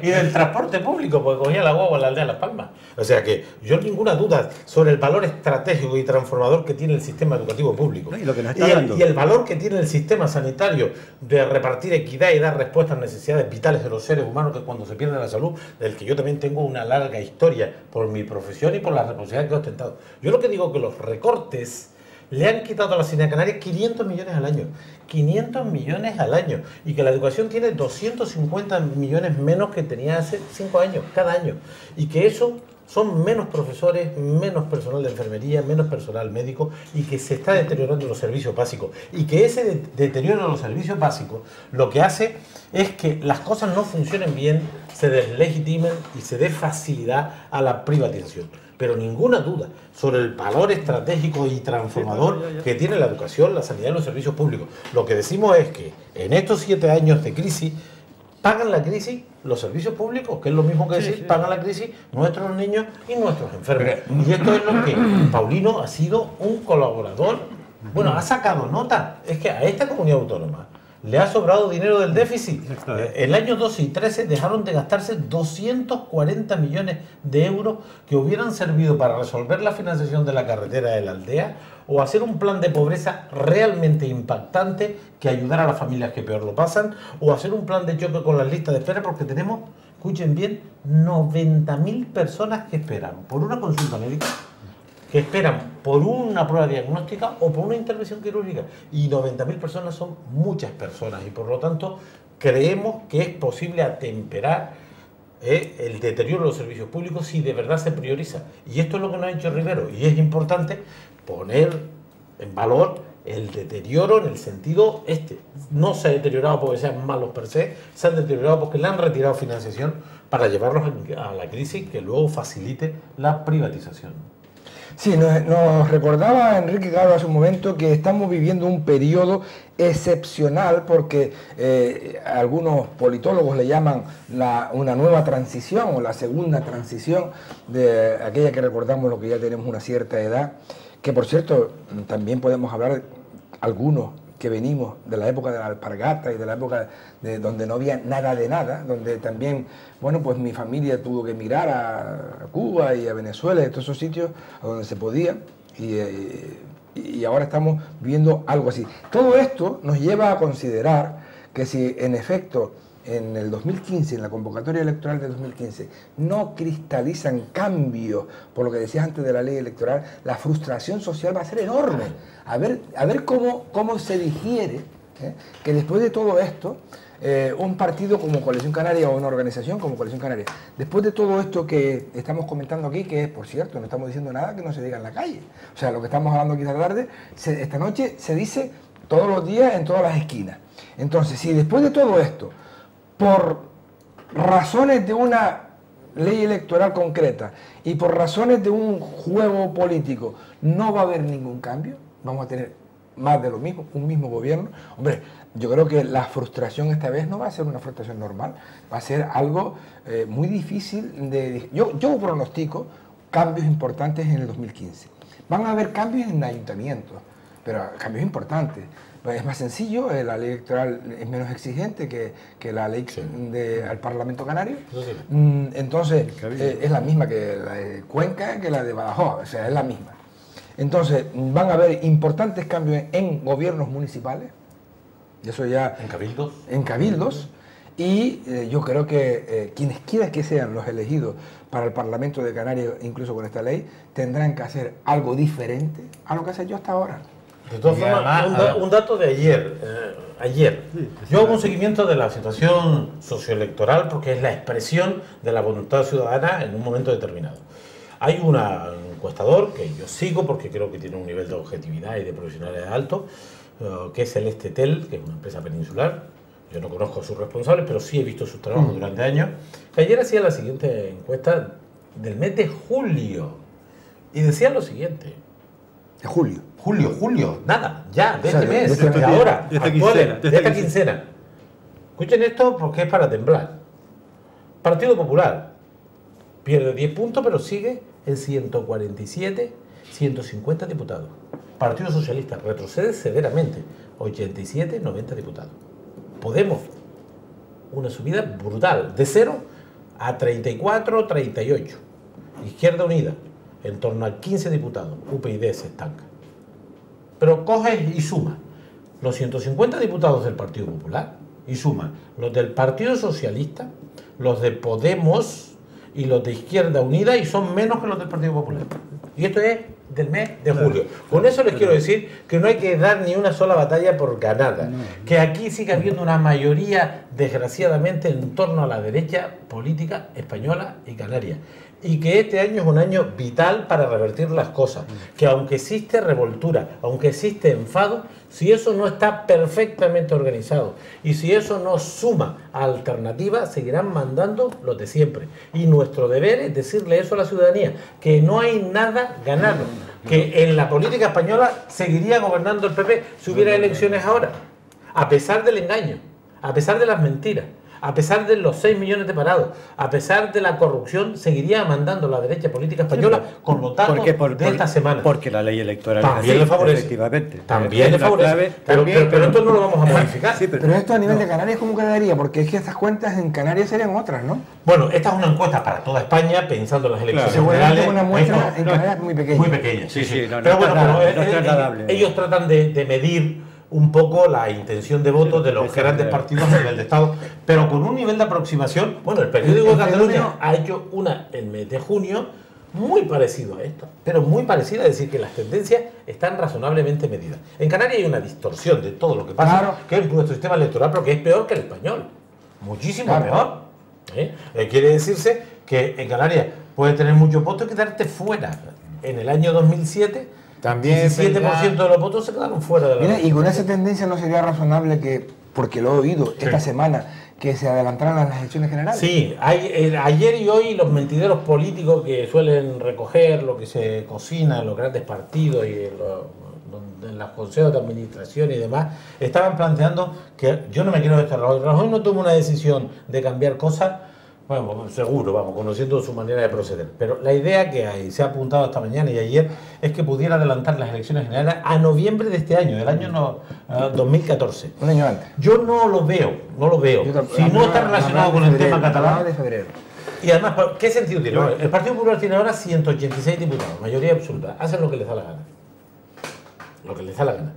Y del transporte público, porque cogía la guagua en la aldea de Las Palmas. O sea que yo ninguna duda sobre el valor estratégico y transformador que tiene el sistema educativo público. Y el valor que tiene el sistema sanitario de repartir equidad y dar respuesta a necesidades vitales de los seres humanos, que cuando se pierde la salud, del que yo también tengo una larga historia por mi profesión y por las responsabilidades que he ostentado. Yo lo que digo es que los recortes le han quitado a la Ciudad de Canarias 500 millones al año. 500 millones al año. Y que la educación tiene 250 millones menos que tenía hace 5 años, cada año. Y que eso son menos profesores, menos personal de enfermería, menos personal médico, y que se está deteriorando los servicios básicos. Y que ese deterioro de los servicios básicos lo que hace es que las cosas no funcionen bien, se deslegitimen y se dé facilidad a la privatización. Pero ninguna duda sobre el valor estratégico y transformador que tiene la educación, la sanidad y los servicios públicos. Lo que decimos es que en estos 7 años de crisis, pagan la crisis los servicios públicos, que es lo mismo que decir, pagan la crisis nuestros niños y nuestros enfermos. Y esto es lo que Paulino ha sido un colaborador, bueno, ha sacado nota. Es que a esta comunidad autónoma le ha sobrado dinero del déficit. El año 12 y 13 dejaron de gastarse 240 millones de euros que hubieran servido para resolver la financiación de la carretera de la aldea o hacer un plan de pobreza realmente impactante que ayudara a las familias que peor lo pasan, o hacer un plan de choque con las listas de espera, porque tenemos, escuchen bien, 90.000 personas que esperan por una consulta médica, que esperan por una prueba diagnóstica o por una intervención quirúrgica. Y 90.000 personas son muchas personas, y por lo tanto creemos que es posible atemperar el deterioro de los servicios públicos si de verdad se prioriza. Y esto es lo que nos ha hecho Rivero, y es importante poner en valor el deterioro en el sentido no se ha deteriorado porque sean malos per se, se han deteriorado porque le han retirado financiación para llevarlos a la crisis que luego facilite la privatización. Sí, nos recordaba Enrique Caro hace un momento que estamos viviendo un periodo excepcional porque algunos politólogos le llaman una nueva transición o la segunda transición de aquella que recordamos los que ya tenemos una cierta edad, que por cierto también podemos hablar algunos que venimos de la época de la alpargata y de la época de donde no había nada de nada, donde también, bueno, pues mi familia tuvo que emigrar a Cuba y a Venezuela y a todos esos sitios a donde se podía, y ahora estamos viendo algo así. Todo esto nos lleva a considerar que si en efecto en el 2015, en la convocatoria electoral de 2015, no cristalizan cambios, por lo que decías antes de la ley electoral, la frustración social va a ser enorme. A ver cómo se digiere, que después de todo esto, un partido como Coalición Canaria o una organización como Coalición Canaria, después de todo esto que estamos comentando aquí, que es, por cierto, no estamos diciendo nada que no se diga en la calle. O sea, lo que estamos hablando aquí esta tarde, esta noche se dice todos los días en todas las esquinas. Entonces, si después de todo esto, por razones de una ley electoral concreta y por razones de un juego político no va a haber ningún cambio, vamos a tener más de lo mismo, un mismo gobierno, hombre, yo creo que la frustración esta vez no va a ser una frustración normal, va a ser algo muy difícil de... Yo pronostico cambios importantes en el 2015. Van a haber cambios en ayuntamientos, pero cambios importantes. Es más sencillo, la ley electoral es menos exigente que la ley al Parlamento Canario. Entonces, es la misma que la de Cuenca, que la de Badajoz, o sea, es la misma. Entonces, van a haber importantes cambios en gobiernos municipales, y eso ya... ¿En cabildos? En cabildos, y yo creo que quienes quieran que sean los elegidos para el Parlamento de Canarias, incluso con esta ley, tendrán que hacer algo diferente a lo que se ha hecho hasta ahora. De todas formas, un dato de ayer. Yo hago un seguimiento de la situación socioelectoral porque es la expresión de la voluntad ciudadana en un momento determinado. Hay un encuestador que yo sigo porque creo que tiene un nivel de objetividad y de profesionalidad alto, que es Celeste Tel, que es una empresa peninsular. Yo no conozco a sus responsables, pero sí he visto sus trabajos durante años. Que ayer hacía la siguiente encuesta del mes de julio y decía lo siguiente. De julio. Julio, nada, ya, de este mes, de de ahora, de esta actuales, quincena, de esta quincena. Escuchen esto porque es para temblar. Partido Popular pierde 10 puntos, pero sigue en 147, 150 diputados. Partido Socialista retrocede severamente, 87, 90 diputados. Podemos, una subida brutal, de 0 a 34, 38. Izquierda Unida, en torno a 15 diputados. UPyD se estanca. Pero coges y sumas los 150 diputados del Partido Popular y sumas los del Partido Socialista, los de Podemos y los de Izquierda Unida, y son menos que los del Partido Popular. Y esto es del mes de julio. Con eso les quiero decir que no hay que dar ni una sola batalla por ganada. Que aquí sigue habiendo una mayoría, desgraciadamente, en torno a la derecha política española y canaria. Y que este año es un año vital para revertir las cosas. Que aunque existe revoltura, aunque existe enfado, si eso no está perfectamente organizado y si eso no suma alternativas, seguirán mandando los de siempre. Y nuestro deber es decirle eso a la ciudadanía, que no hay nada ganado, que en la política española seguiría gobernando el PP si hubiera elecciones ahora, a pesar del engaño, a pesar de las mentiras, a pesar de los 6 millones de parados, a pesar de la corrupción, seguiría mandando la derecha política española con los datos de esta semana. Porque la ley electoral también le favorece. Efectivamente. También le favorece. Pero esto no lo vamos a modificar. Sí, pero esto a nivel de Canarias, ¿cómo quedaría? Porque es que estas cuentas en Canarias serían otras, ¿no? Bueno, esta es una encuesta para toda España, pensando en las elecciones seguramente generales. Una muestra en Canarias muy pequeña. Muy pequeña, sí. Pero bueno, ellos tratan de medir un poco la intención de voto de los grandes partidos a nivel de Estado, pero con un nivel de aproximación. Bueno, el periódico de Cataluña ha hecho una en mes de junio muy parecido a esto, pero muy parecida, es decir, que las tendencias están razonablemente medidas. En Canarias hay una distorsión de todo lo que pasa, que es nuestro sistema electoral, pero que es peor que el español, muchísimo peor. Quiere decirse que en Canarias puedes tener muchos votos y quedarte fuera. En el año 2007... También 17% de los votos se quedaron fuera de la... Mira, y con esa tendencia no sería razonable que, porque lo he oído esta semana, que se adelantaran las elecciones generales. Sí, hay, ayer y hoy los mentideros políticos que suelen recoger lo que se cocina en los grandes partidos y en los consejos de administración y demás, estaban planteando que yo no me quiero descargar. Rajoy no toma una decisión de cambiar cosas Bueno, seguro, vamos, conociendo su manera de proceder. Pero la idea que hay, se ha apuntado esta mañana y ayer, es que pudiera adelantar las elecciones generales a noviembre de este año, del año 2014. Un año antes. Yo no lo veo, Si no está relacionado con el tema catalán. De febrero. Y además, ¿qué sentido tiene? El Partido Popular tiene ahora 186 diputados, mayoría absoluta. Hacen lo que les da la gana. Lo que les da la gana.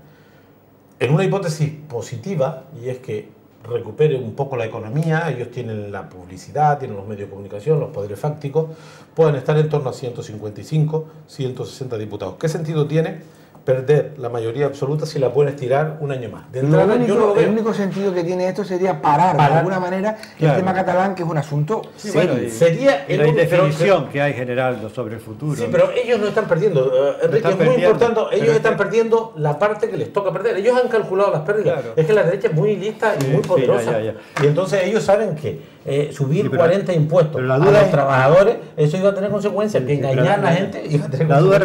En una hipótesis positiva, y es que recupere un poco la economía, ellos tienen la publicidad, tienen los medios de comunicación, los poderes fácticos, pueden estar en torno a 155, 160 diputados. ¿Qué sentido tiene perder la mayoría absoluta si la pueden estirar un año más? De entrada, El único sentido que tiene esto sería parar de alguna manera el tema catalán, que es un asunto serio. Sería y la indefinición que hay generando sobre el futuro. Sí, pero ellos no están perdiendo, Enrique, es muy importante, ellos están perdiendo la parte que les toca perder. Ellos han calculado las pérdidas. Claro. Es que la derecha es muy lista y muy poderosa. Y entonces ellos saben que subir 40 impuestos a los trabajadores, eso iba a tener consecuencias, que engañar a la gente iba a tener la duda,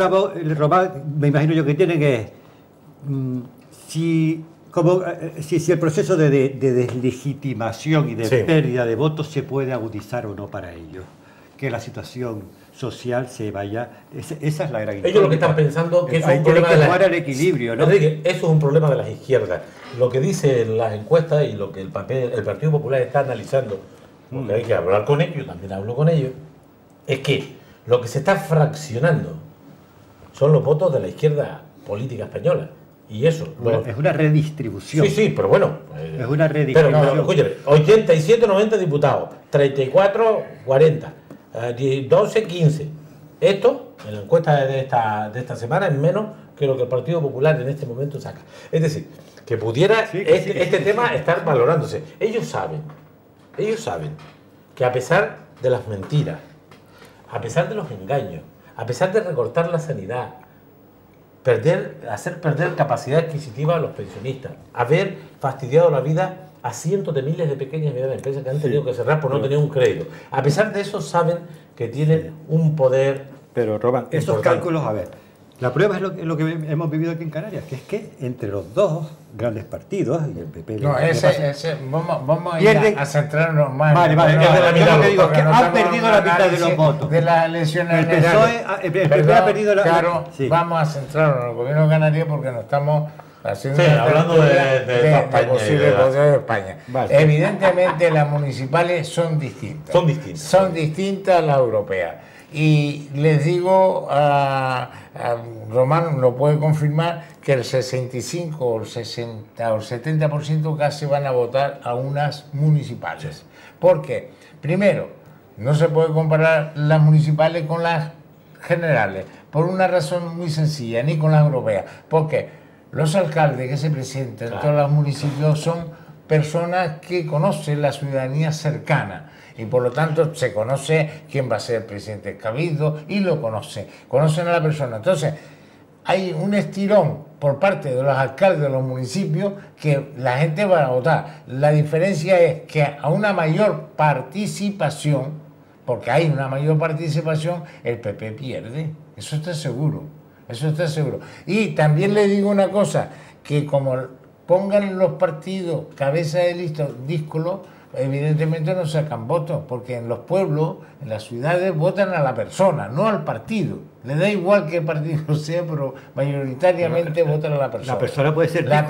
Román, me imagino yo que tienen es si el proceso de deslegitimación y de pérdida de votos se puede agudizar o no para ellos, que la situación social se vaya, esa es la gran incógnita. Ellos lo que están pensando que eso es un problema el equilibrio, ¿no? Enrique, eso es un problema de las izquierdas. Lo que dicen las encuestas y lo que el Partido Popular está analizando, porque hay que hablar con ellos, yo también hablo con ellos, es que lo que se está fraccionando son los votos de la izquierda política española. Y eso... es una redistribución. Sí, pero bueno... es una redistribución. Pero, escúchame, 87, 90 diputados, 34, 40, 12, 15. Esto, en la encuesta de esta semana, es menos que lo que el Partido Popular en este momento saca. Es decir, que pudiera este tema estar valorándose. Ellos saben que a pesar de las mentiras, a pesar de los engaños, a pesar de recortar la sanidad, hacer perder capacidad adquisitiva a los pensionistas, haber fastidiado la vida a cientos de miles de pequeñas y medianas empresas que han tenido que cerrar por no tener un crédito. A pesar de eso, saben que tienen un poder. Pero, Román, esos cálculos, a ver, la prueba es lo que hemos vivido aquí en Canarias, que es que entre los dos grandes partidos, y el PP... No, vamos a centrarnos más. Vale, lo que digo es que han perdido la mitad de los votos. De las elecciones el PP ha perdido la... Claro, vamos a centrarnos en el gobierno de Canarias porque nos estamos haciendo... hablando de posible poder de España. Vale. Evidentemente las municipales son distintas. Son distintas a las europeas. Y les digo, Román lo puede confirmar, que el 65 o el 60 o el 70% casi van a votar a unas municipales. Porque, primero, no se puede comparar las municipales con las generales, por una razón muy sencilla, ni con las europeas. Porque los alcaldes que se presentan en todos los municipios son personas que conocen la ciudadanía cercana. Y por lo tanto se conoce quién va a ser el presidente del Cabildo y lo conocen a la persona. Entonces hay un estirón por parte de los alcaldes de los municipios que la gente va a votar. La diferencia es que a una mayor participación, porque hay una mayor participación, el PP pierde. Eso está seguro. Y también le digo una cosa, que como pongan los partidos cabeza de lista díscolos, evidentemente no sacan votos, porque en los pueblos, en las ciudades, votan a la persona, no al partido. Le da igual qué partido sea, pero mayoritariamente votan a la persona. La persona puede ser la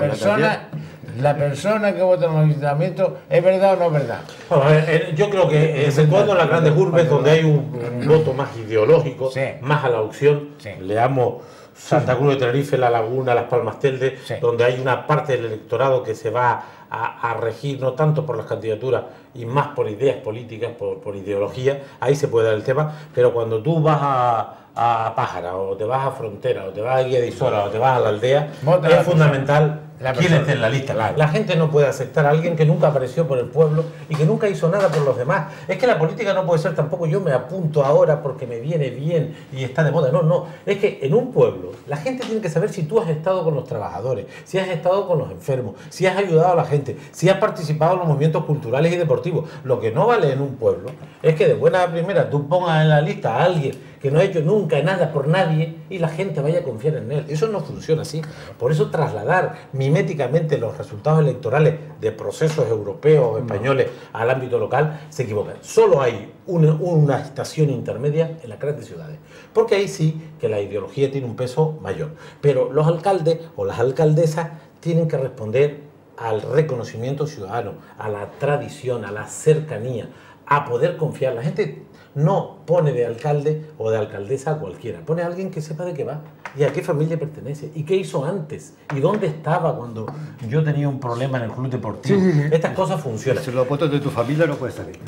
persona que vota en los ayuntamientos, ¿es verdad o no es verdad? Bueno, a ver, yo creo que exceptuando las grandes urbes donde hay un voto más ideológico, más a la opción, leamos Santa Cruz de Tenerife, La Laguna, Las Palmas Telde, donde hay una parte del electorado que se va a regir no tanto por las candidaturas y más por ideas políticas, por ideología, ahí se puede dar el tema, pero cuando tú vas a Pájara, o te vas a Frontera, o te vas a Guía de Isora, o te vas a la aldea, es fundamental quién esté en la lista. La gente no puede aceptar a alguien que nunca apareció por el pueblo y que nunca hizo nada por los demás. Es que la política no puede ser tampoco yo me apunto ahora porque me viene bien y está de moda. No, es que en un pueblo la gente tiene que saber si tú has estado con los trabajadores, si has estado con los enfermos, si has ayudado a la gente, si has participado en los movimientos culturales y deportivos. Lo que no vale en un pueblo es que de buena primera tú pongas en la lista a alguien que no ha hecho nunca nada por nadie y la gente vaya a confiar en él. Eso no funciona así. Por eso trasladar mi miméticamente los resultados electorales de procesos europeos, españoles al ámbito local, se equivocan. Solo hay una estación intermedia en las grandes ciudades, porque ahí sí que la ideología tiene un peso mayor. Pero los alcaldes o las alcaldesas tienen que responder al reconocimiento ciudadano, a la tradición, a la cercanía, a poder confiar. La gente no pone de alcalde o de alcaldesa a cualquiera, pone a alguien que sepa de qué va y a qué familia pertenece y qué hizo antes y dónde estaba cuando yo tenía un problema en el club deportivo. Estas cosas funcionan. Si los votos de tu familia no puedes salir.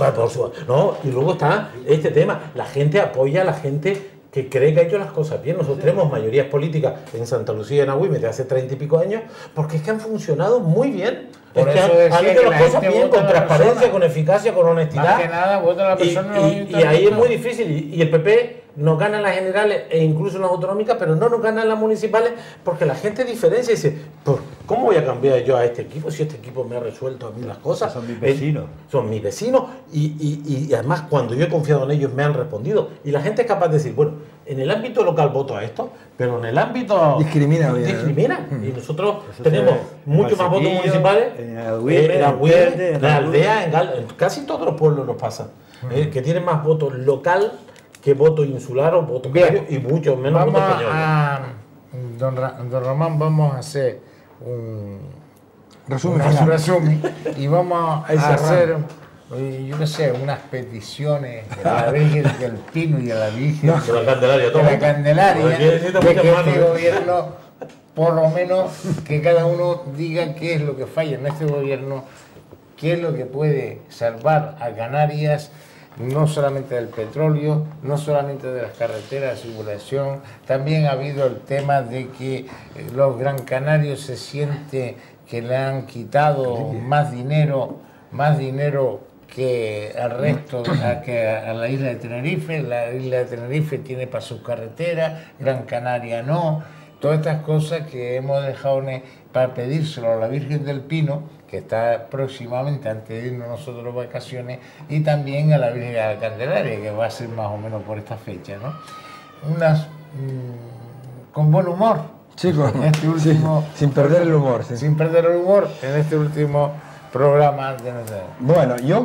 No, y luego está este tema, la gente apoya a la gente que cree que ha hecho las cosas bien. Nosotros tenemos mayorías políticas en Santa Lucía y en Agüime de hace 30 y pico años, porque es que han funcionado muy bien. Por es que eso han hecho las cosas bien, con transparencia, con eficacia, con honestidad. Más que nada, vota la persona. Y ahí es muy difícil. Y el PP nos gana en las generales e incluso en las autonómicas, pero no nos gana en las municipales, porque la gente diferencia y dice, pues, ¿cómo voy a cambiar yo a este equipo si este equipo me ha resuelto a mí las cosas? Son mis vecinos. Son mis vecinos y además cuando yo he confiado en ellos me han respondido. Y la gente es capaz de decir, bueno, en el ámbito local voto a esto, pero en el ámbito... Discrimina. Y nosotros tenemos mucho más votos municipales en Agüime, en la aldea, en casi todos los pueblos nos pasa. Que tienen más votos local que voto insular o voto canario y mucho menos voto español. Don Román, vamos a hacer un Resumen. Y vamos a hacer, yo qué sé, unas peticiones a la Virgen del Pino y a la Virgen De la Candelaria, de la Candelaria, de que este gobierno, por lo menos, que cada uno diga qué es lo que falla en este gobierno, qué es lo que puede salvar a Canarias, no solamente del petróleo, no solamente de las carreteras de circulación, también ha habido el tema de que los gran canarios se siente que le han quitado más dinero que al resto, a la isla de Tenerife. La isla de Tenerife tiene para sus carreteras, Gran Canaria no. Todas estas cosas que hemos dejado para pedírselo a la Virgen del Pino, que está próximamente antes de irnos nosotros de vacaciones, y también a la Virgen de la Candelaria, que va a ser más o menos por esta fecha, ¿no? Con buen humor. Chicos, este último, sin perder el humor. Sin perder el humor en este último programa de nuestra... Bueno, yo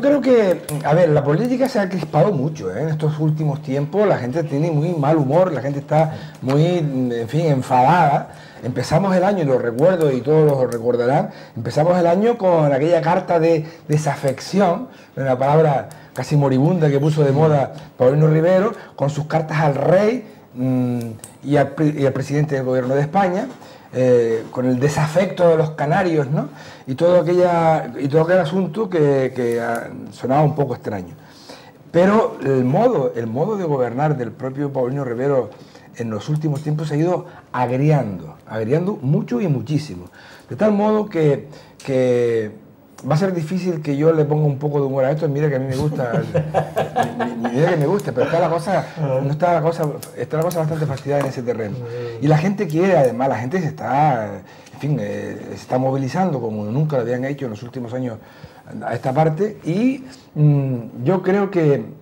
creo que, a ver, la política se ha crispado mucho, ¿eh? En estos últimos tiempos. La gente tiene muy mal humor, la gente está muy, en fin, enfadada. Empezamos el año, y lo recuerdo y todos lo recordarán, empezamos el año con aquella carta de desafección, una palabra casi moribunda que puso de moda Paulino Rivero, con sus cartas al rey y al presidente del gobierno de España, con el desafecto de los canarios, ¿no? Y todo aquel asunto que sonaba un poco extraño. Pero el modo de gobernar del propio Paulino Rivero en los últimos tiempos se ha ido agriando mucho y muchísimo. De tal modo que va a ser difícil que yo le ponga un poco de humor a esto. Mira que a mí me gusta, mira que me gusta, pero está la cosa bastante fastidiada en ese terreno. Y la gente quiere, además, la gente se está movilizando como nunca lo habían hecho en los últimos años a esta parte, y yo creo que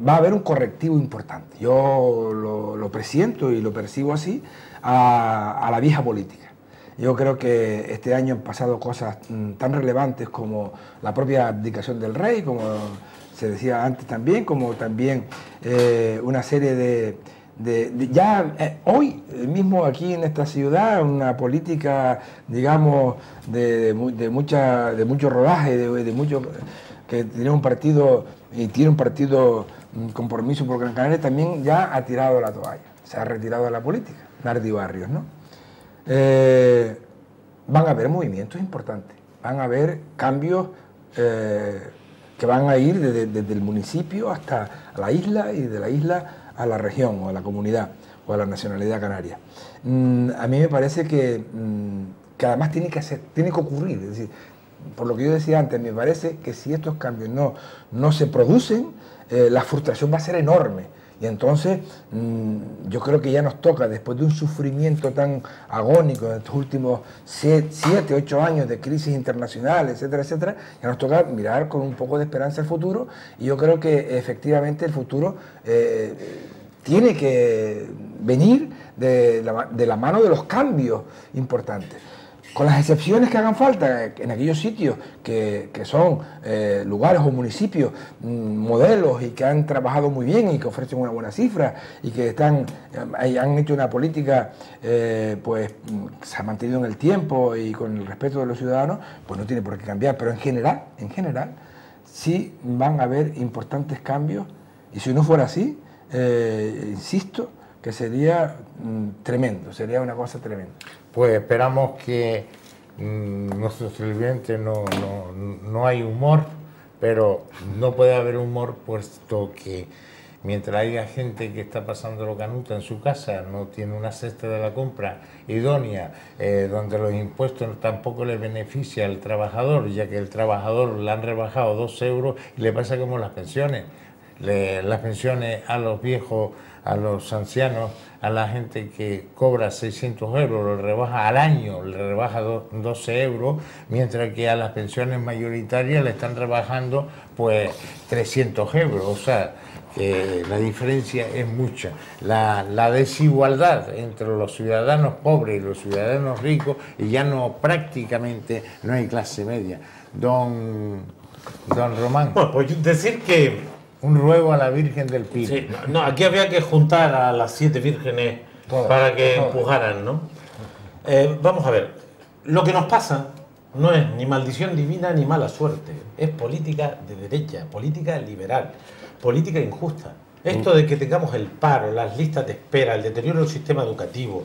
va a haber un correctivo importante. Yo lo presiento y lo percibo así a la vieja política. Yo creo que este año han pasado cosas tan relevantes como la propia abdicación del rey, como se decía antes también, como también una serie hoy mismo aquí en esta ciudad, una política, digamos, de mucho rodaje, que tiene un partido Compromiso por Gran Canaria, también ya ha tirado la toalla, se ha retirado de la política, Nardi Barrios, ¿no? Van a haber movimientos importantes, van a haber cambios que van a ir desde el municipio hasta la isla y de la isla a la región o a la comunidad o a la nacionalidad canaria. A mí me parece que además tiene que ocurrir, es decir, por lo que yo decía antes, me parece que si estos cambios no se producen, la frustración va a ser enorme. Y entonces yo creo que ya nos toca, después de un sufrimiento tan agónico en estos últimos 7, 8 años de crisis internacional, etcétera, etcétera, ya nos toca mirar con un poco de esperanza al futuro, y yo creo que efectivamente el futuro tiene que venir de la mano de los cambios importantes, con las excepciones que hagan falta en aquellos sitios que son lugares o municipios modelos y que han trabajado muy bien y que ofrecen una buena cifra y que han hecho una política pues se ha mantenido en el tiempo y con el respeto de los ciudadanos, pues no tiene por qué cambiar, pero en general sí van a haber importantes cambios, y si no fuera así, insisto que sería tremendo, sería una cosa tremenda. Pues esperamos que nuestros televidentes no hay humor, pero no puede haber humor puesto que mientras haya gente que está pasando lo canuta en su casa, no tiene una cesta de la compra idónea, donde los impuestos tampoco le beneficia al trabajador, ya que el trabajador le han rebajado 2 euros y le pasa como las pensiones. Las pensiones a los viejos, a los ancianos, a la gente que cobra 600 euros, le rebaja al año, le rebaja 12 euros, mientras que a las pensiones mayoritarias le están rebajando pues 300 euros, o sea, que la diferencia es mucha. La desigualdad entre los ciudadanos pobres y los ciudadanos ricos, y ya prácticamente no hay clase media. Don Román. Bueno, pues decir que un ruego a la Virgen del Pino. Sí, no, aquí había que juntar a las 7 vírgenes para que empujaran, ¿no? Vamos a ver, lo que nos pasa no es ni maldición divina ni mala suerte, es política de derecha, política liberal, política injusta. Esto de que tengamos el paro, las listas de espera, el deterioro del sistema educativo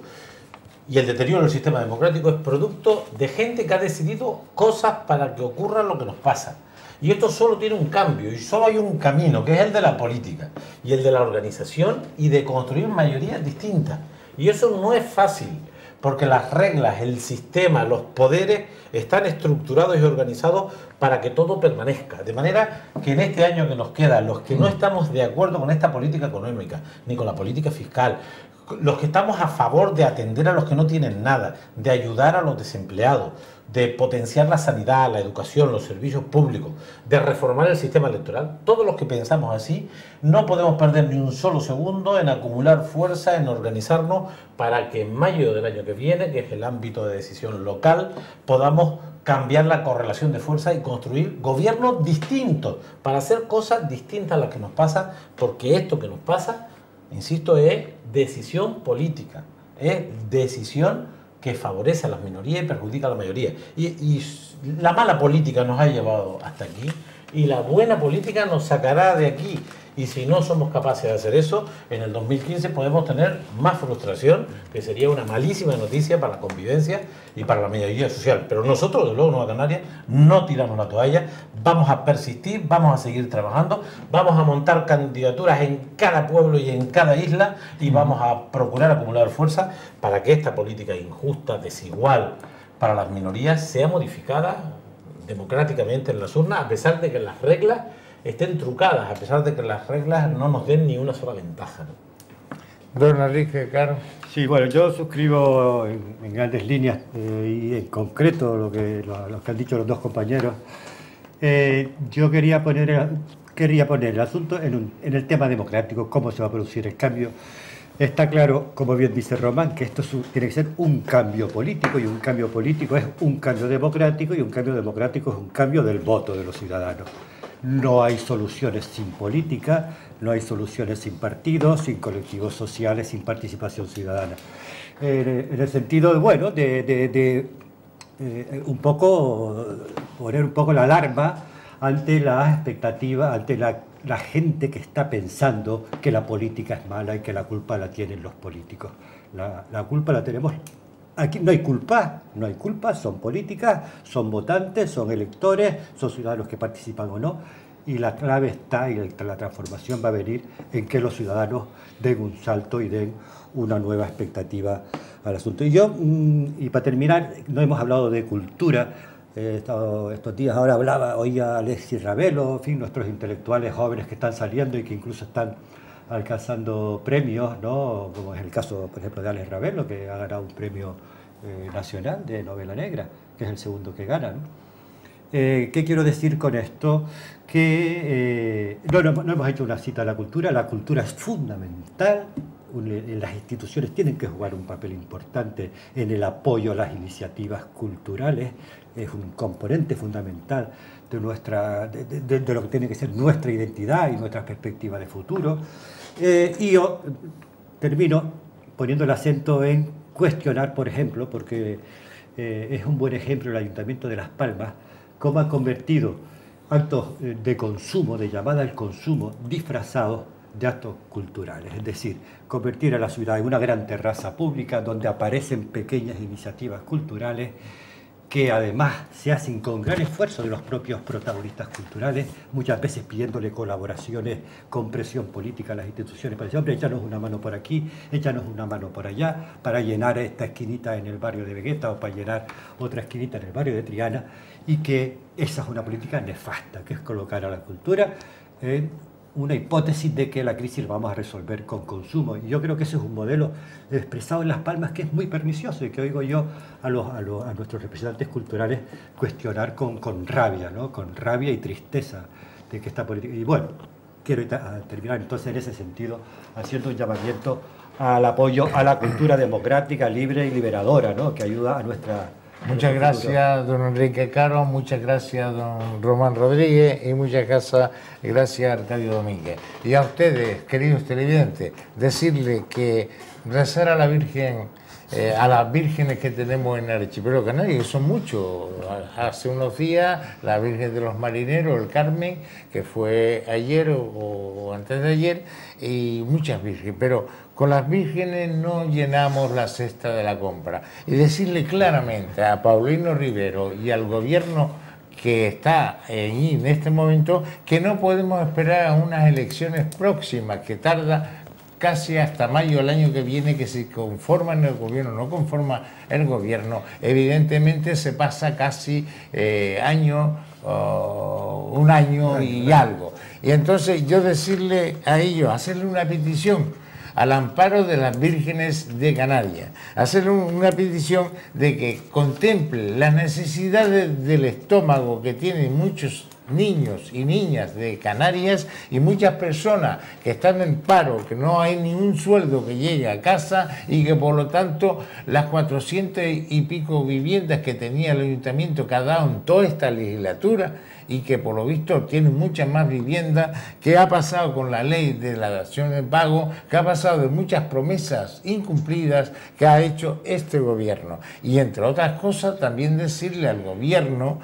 y el deterioro del sistema democrático es producto de gente que ha decidido cosas para que ocurra lo que nos pasa. Y esto solo tiene un cambio, y solo hay un camino, que es el de la política, y el de la organización, y de construir mayorías distintas. Y eso no es fácil, porque las reglas, el sistema, los poderes están estructurados y organizados para que todo permanezca. De manera que en este año que nos queda, los que no estamos de acuerdo con esta política económica, ni con la política fiscal, los que estamos a favor de atender a los que no tienen nada, de ayudar a los desempleados, de potenciar la sanidad, la educación, los servicios públicos, de reformar el sistema electoral, todos los que pensamos así, no podemos perder ni un solo segundo en acumular fuerza, en organizarnos para que en mayo del año que viene, que es el ámbito de decisión local, podamos cambiar la correlación de fuerza y construir gobiernos distintos para hacer cosas distintas a las que nos pasan, porque esto que nos pasa, insisto, es decisión política, es decisión que favorece a las minorías y perjudica a la mayoría. Y la mala política nos ha llevado hasta aquí y la buena política nos sacará de aquí. Y si no somos capaces de hacer eso, en el 2015 podemos tener más frustración, que sería una malísima noticia para la convivencia y para la mayoría social. Pero nosotros, desde luego, Nueva Canarias, no tiramos la toalla, vamos a persistir, vamos a seguir trabajando, vamos a montar candidaturas en cada pueblo y en cada isla y vamos a procurar acumular fuerza para que esta política injusta, desigual para las minorías sea modificada democráticamente en las urnas, a pesar de que las reglas estén trucadas, a pesar de que las reglas no nos den ni una sola ventaja, ¿no? Don Enrique Caro. Sí, bueno, yo suscribo en grandes líneas y en concreto lo que han dicho los dos compañeros. Yo quería poner el asunto en el tema democrático, cómo se va a producir el cambio. Está claro, como bien dice Román, que esto tiene que ser un cambio político, y un cambio político es un cambio democrático, y un cambio democrático es un cambio del voto de los ciudadanos. No hay soluciones sin política, no hay soluciones sin partidos, sin colectivos sociales, sin participación ciudadana. En el sentido, bueno, un poco poner un poco la alarma ante la expectativa, ante la gente que está pensando que la política es mala y que la culpa la tienen los políticos. La culpa la tenemos. Aquí no hay culpa, son políticas, son votantes, son electores, son ciudadanos que participan o no, y la clave está, y la transformación va a venir en que los ciudadanos den un salto y den una nueva expectativa al asunto. Y para terminar, no hemos hablado de cultura, estos días ahora oía a Alexis Ravelo, en fin, nuestros intelectuales jóvenes que están saliendo y que incluso están alcanzando premios, ¿no? Como es el caso, por ejemplo, de Alex Ravelo, que ha ganado un premio nacional de novela negra, que es el segundo que gana, ¿no? ¿Qué quiero decir con esto? Que no hemos hecho una cita a la cultura es fundamental, las instituciones tienen que jugar un papel importante en el apoyo a las iniciativas culturales, es un componente fundamental de lo que tiene que ser nuestra identidad y nuestra perspectiva de futuro. Y yo termino poniendo el acento en cuestionar, por ejemplo, porque es un buen ejemplo el Ayuntamiento de Las Palmas, cómo ha convertido actos de consumo, de llamada al consumo, disfrazados de actos culturales. Es decir, convertir a la ciudad en una gran terraza pública donde aparecen pequeñas iniciativas culturales que además se hacen con gran esfuerzo de los propios protagonistas culturales, muchas veces pidiéndole colaboraciones con presión política a las instituciones para decir, hombre, échanos una mano por aquí, échanos una mano por allá, para llenar esta esquinita en el barrio de Vegueta o para llenar otra esquinita en el barrio de Triana, y que esa es una política nefasta, que es colocar a la cultura en una hipótesis de que la crisis la vamos a resolver con consumo. Y yo creo que ese es un modelo expresado en Las Palmas que es muy pernicioso y que oigo yo a nuestros representantes culturales cuestionar con rabia, ¿no? Con rabia y tristeza de que esta política... Y bueno, quiero terminar entonces en ese sentido haciendo un llamamiento al apoyo a la cultura democrática, libre y liberadora, ¿no? Que ayuda a nuestra... Muchas gracias, don Enrique Caro, muchas gracias, don Román Rodríguez, y muchas gracias, Arcadio Domínguez. Y a ustedes, queridos televidentes, decirles que rezar a la Virgen, a las vírgenes que tenemos en el archipiélago canario, que son muchos. Hace unos días, la Virgen de los Marineros, el Carmen, que fue ayer o antes de ayer, y muchas vírgenes, pero con las vírgenes no llenamos la cesta de la compra. Y decirle claramente a Paulino Rivero y al gobierno que está ahí en este momento que no podemos esperar a unas elecciones próximas, que tarda casi hasta mayo del año que viene, que si conforman el gobierno, no conforma el gobierno, evidentemente se pasa casi un año y algo. Y entonces yo decirle a ellos, hacerle una petición al amparo de las vírgenes de Canarias, hacer una petición de que contemple las necesidades del estómago que tienen muchos niños y niñas de Canarias y muchas personas que están en paro, que no hay ni un sueldo que llegue a casa y que por lo tanto las 400 y pico viviendas que tenía el ayuntamiento que ha dado en toda esta legislatura y que por lo visto tienen muchas más viviendas, que ha pasado con la ley de la dación en pago, que ha pasado de muchas promesas incumplidas que ha hecho este gobierno. Y entre otras cosas también decirle al gobierno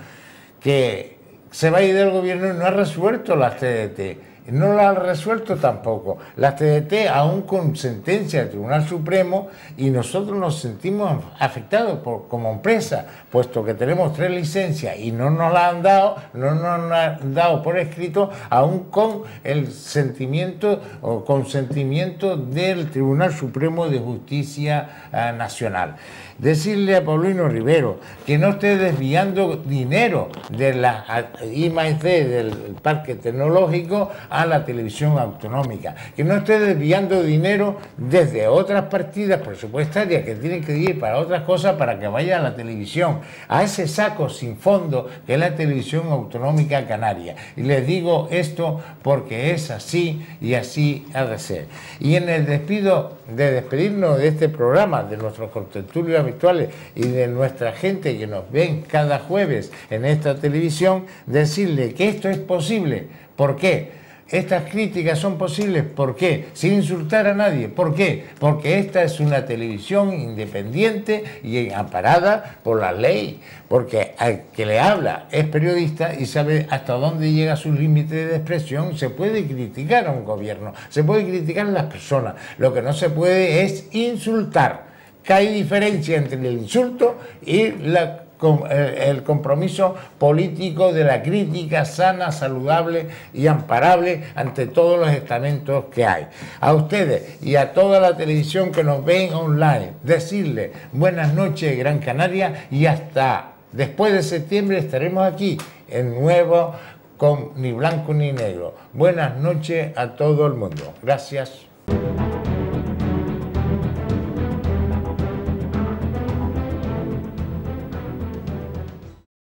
que se va a ir del gobierno y no ha resuelto las TDT. No lo ha resuelto tampoco. Las TDT aún con sentencia del Tribunal Supremo, y nosotros nos sentimos afectados como empresa, puesto que tenemos 3 licencias y no nos las han dado, no nos han dado por escrito, aún con el sentimiento o consentimiento del Tribunal Supremo de Justicia Nacional. Decirle a Paulino Rivero que no esté desviando dinero de la I+D del Parque Tecnológico a la televisión autonómica, que no esté desviando dinero desde otras partidas presupuestarias que tienen que ir para otras cosas para que vaya a la televisión, a ese saco sin fondo que es la televisión autonómica canaria. Y les digo esto porque es así y así ha de ser. Y en el despedirnos de este programa, de nuestros contertulios habituales y de nuestra gente que nos ven cada jueves en esta televisión, decirle que esto es posible. ¿Por qué? Estas críticas son posibles, ¿por qué? Sin insultar a nadie, ¿por qué? Porque esta es una televisión independiente y amparada por la ley, porque al que le habla es periodista y sabe hasta dónde llega su límite de expresión. Se puede criticar a un gobierno, se puede criticar a las personas, lo que no se puede es insultar, que hay diferencia entre el insulto y el compromiso político de la crítica sana, saludable y amparable ante todos los estamentos que hay. A ustedes y a toda la televisión que nos ven online, decirles buenas noches Gran Canaria, y hasta después de septiembre estaremos aquí en nuevo con Ni Blanco ni Negro. Buenas noches a todo el mundo. Gracias.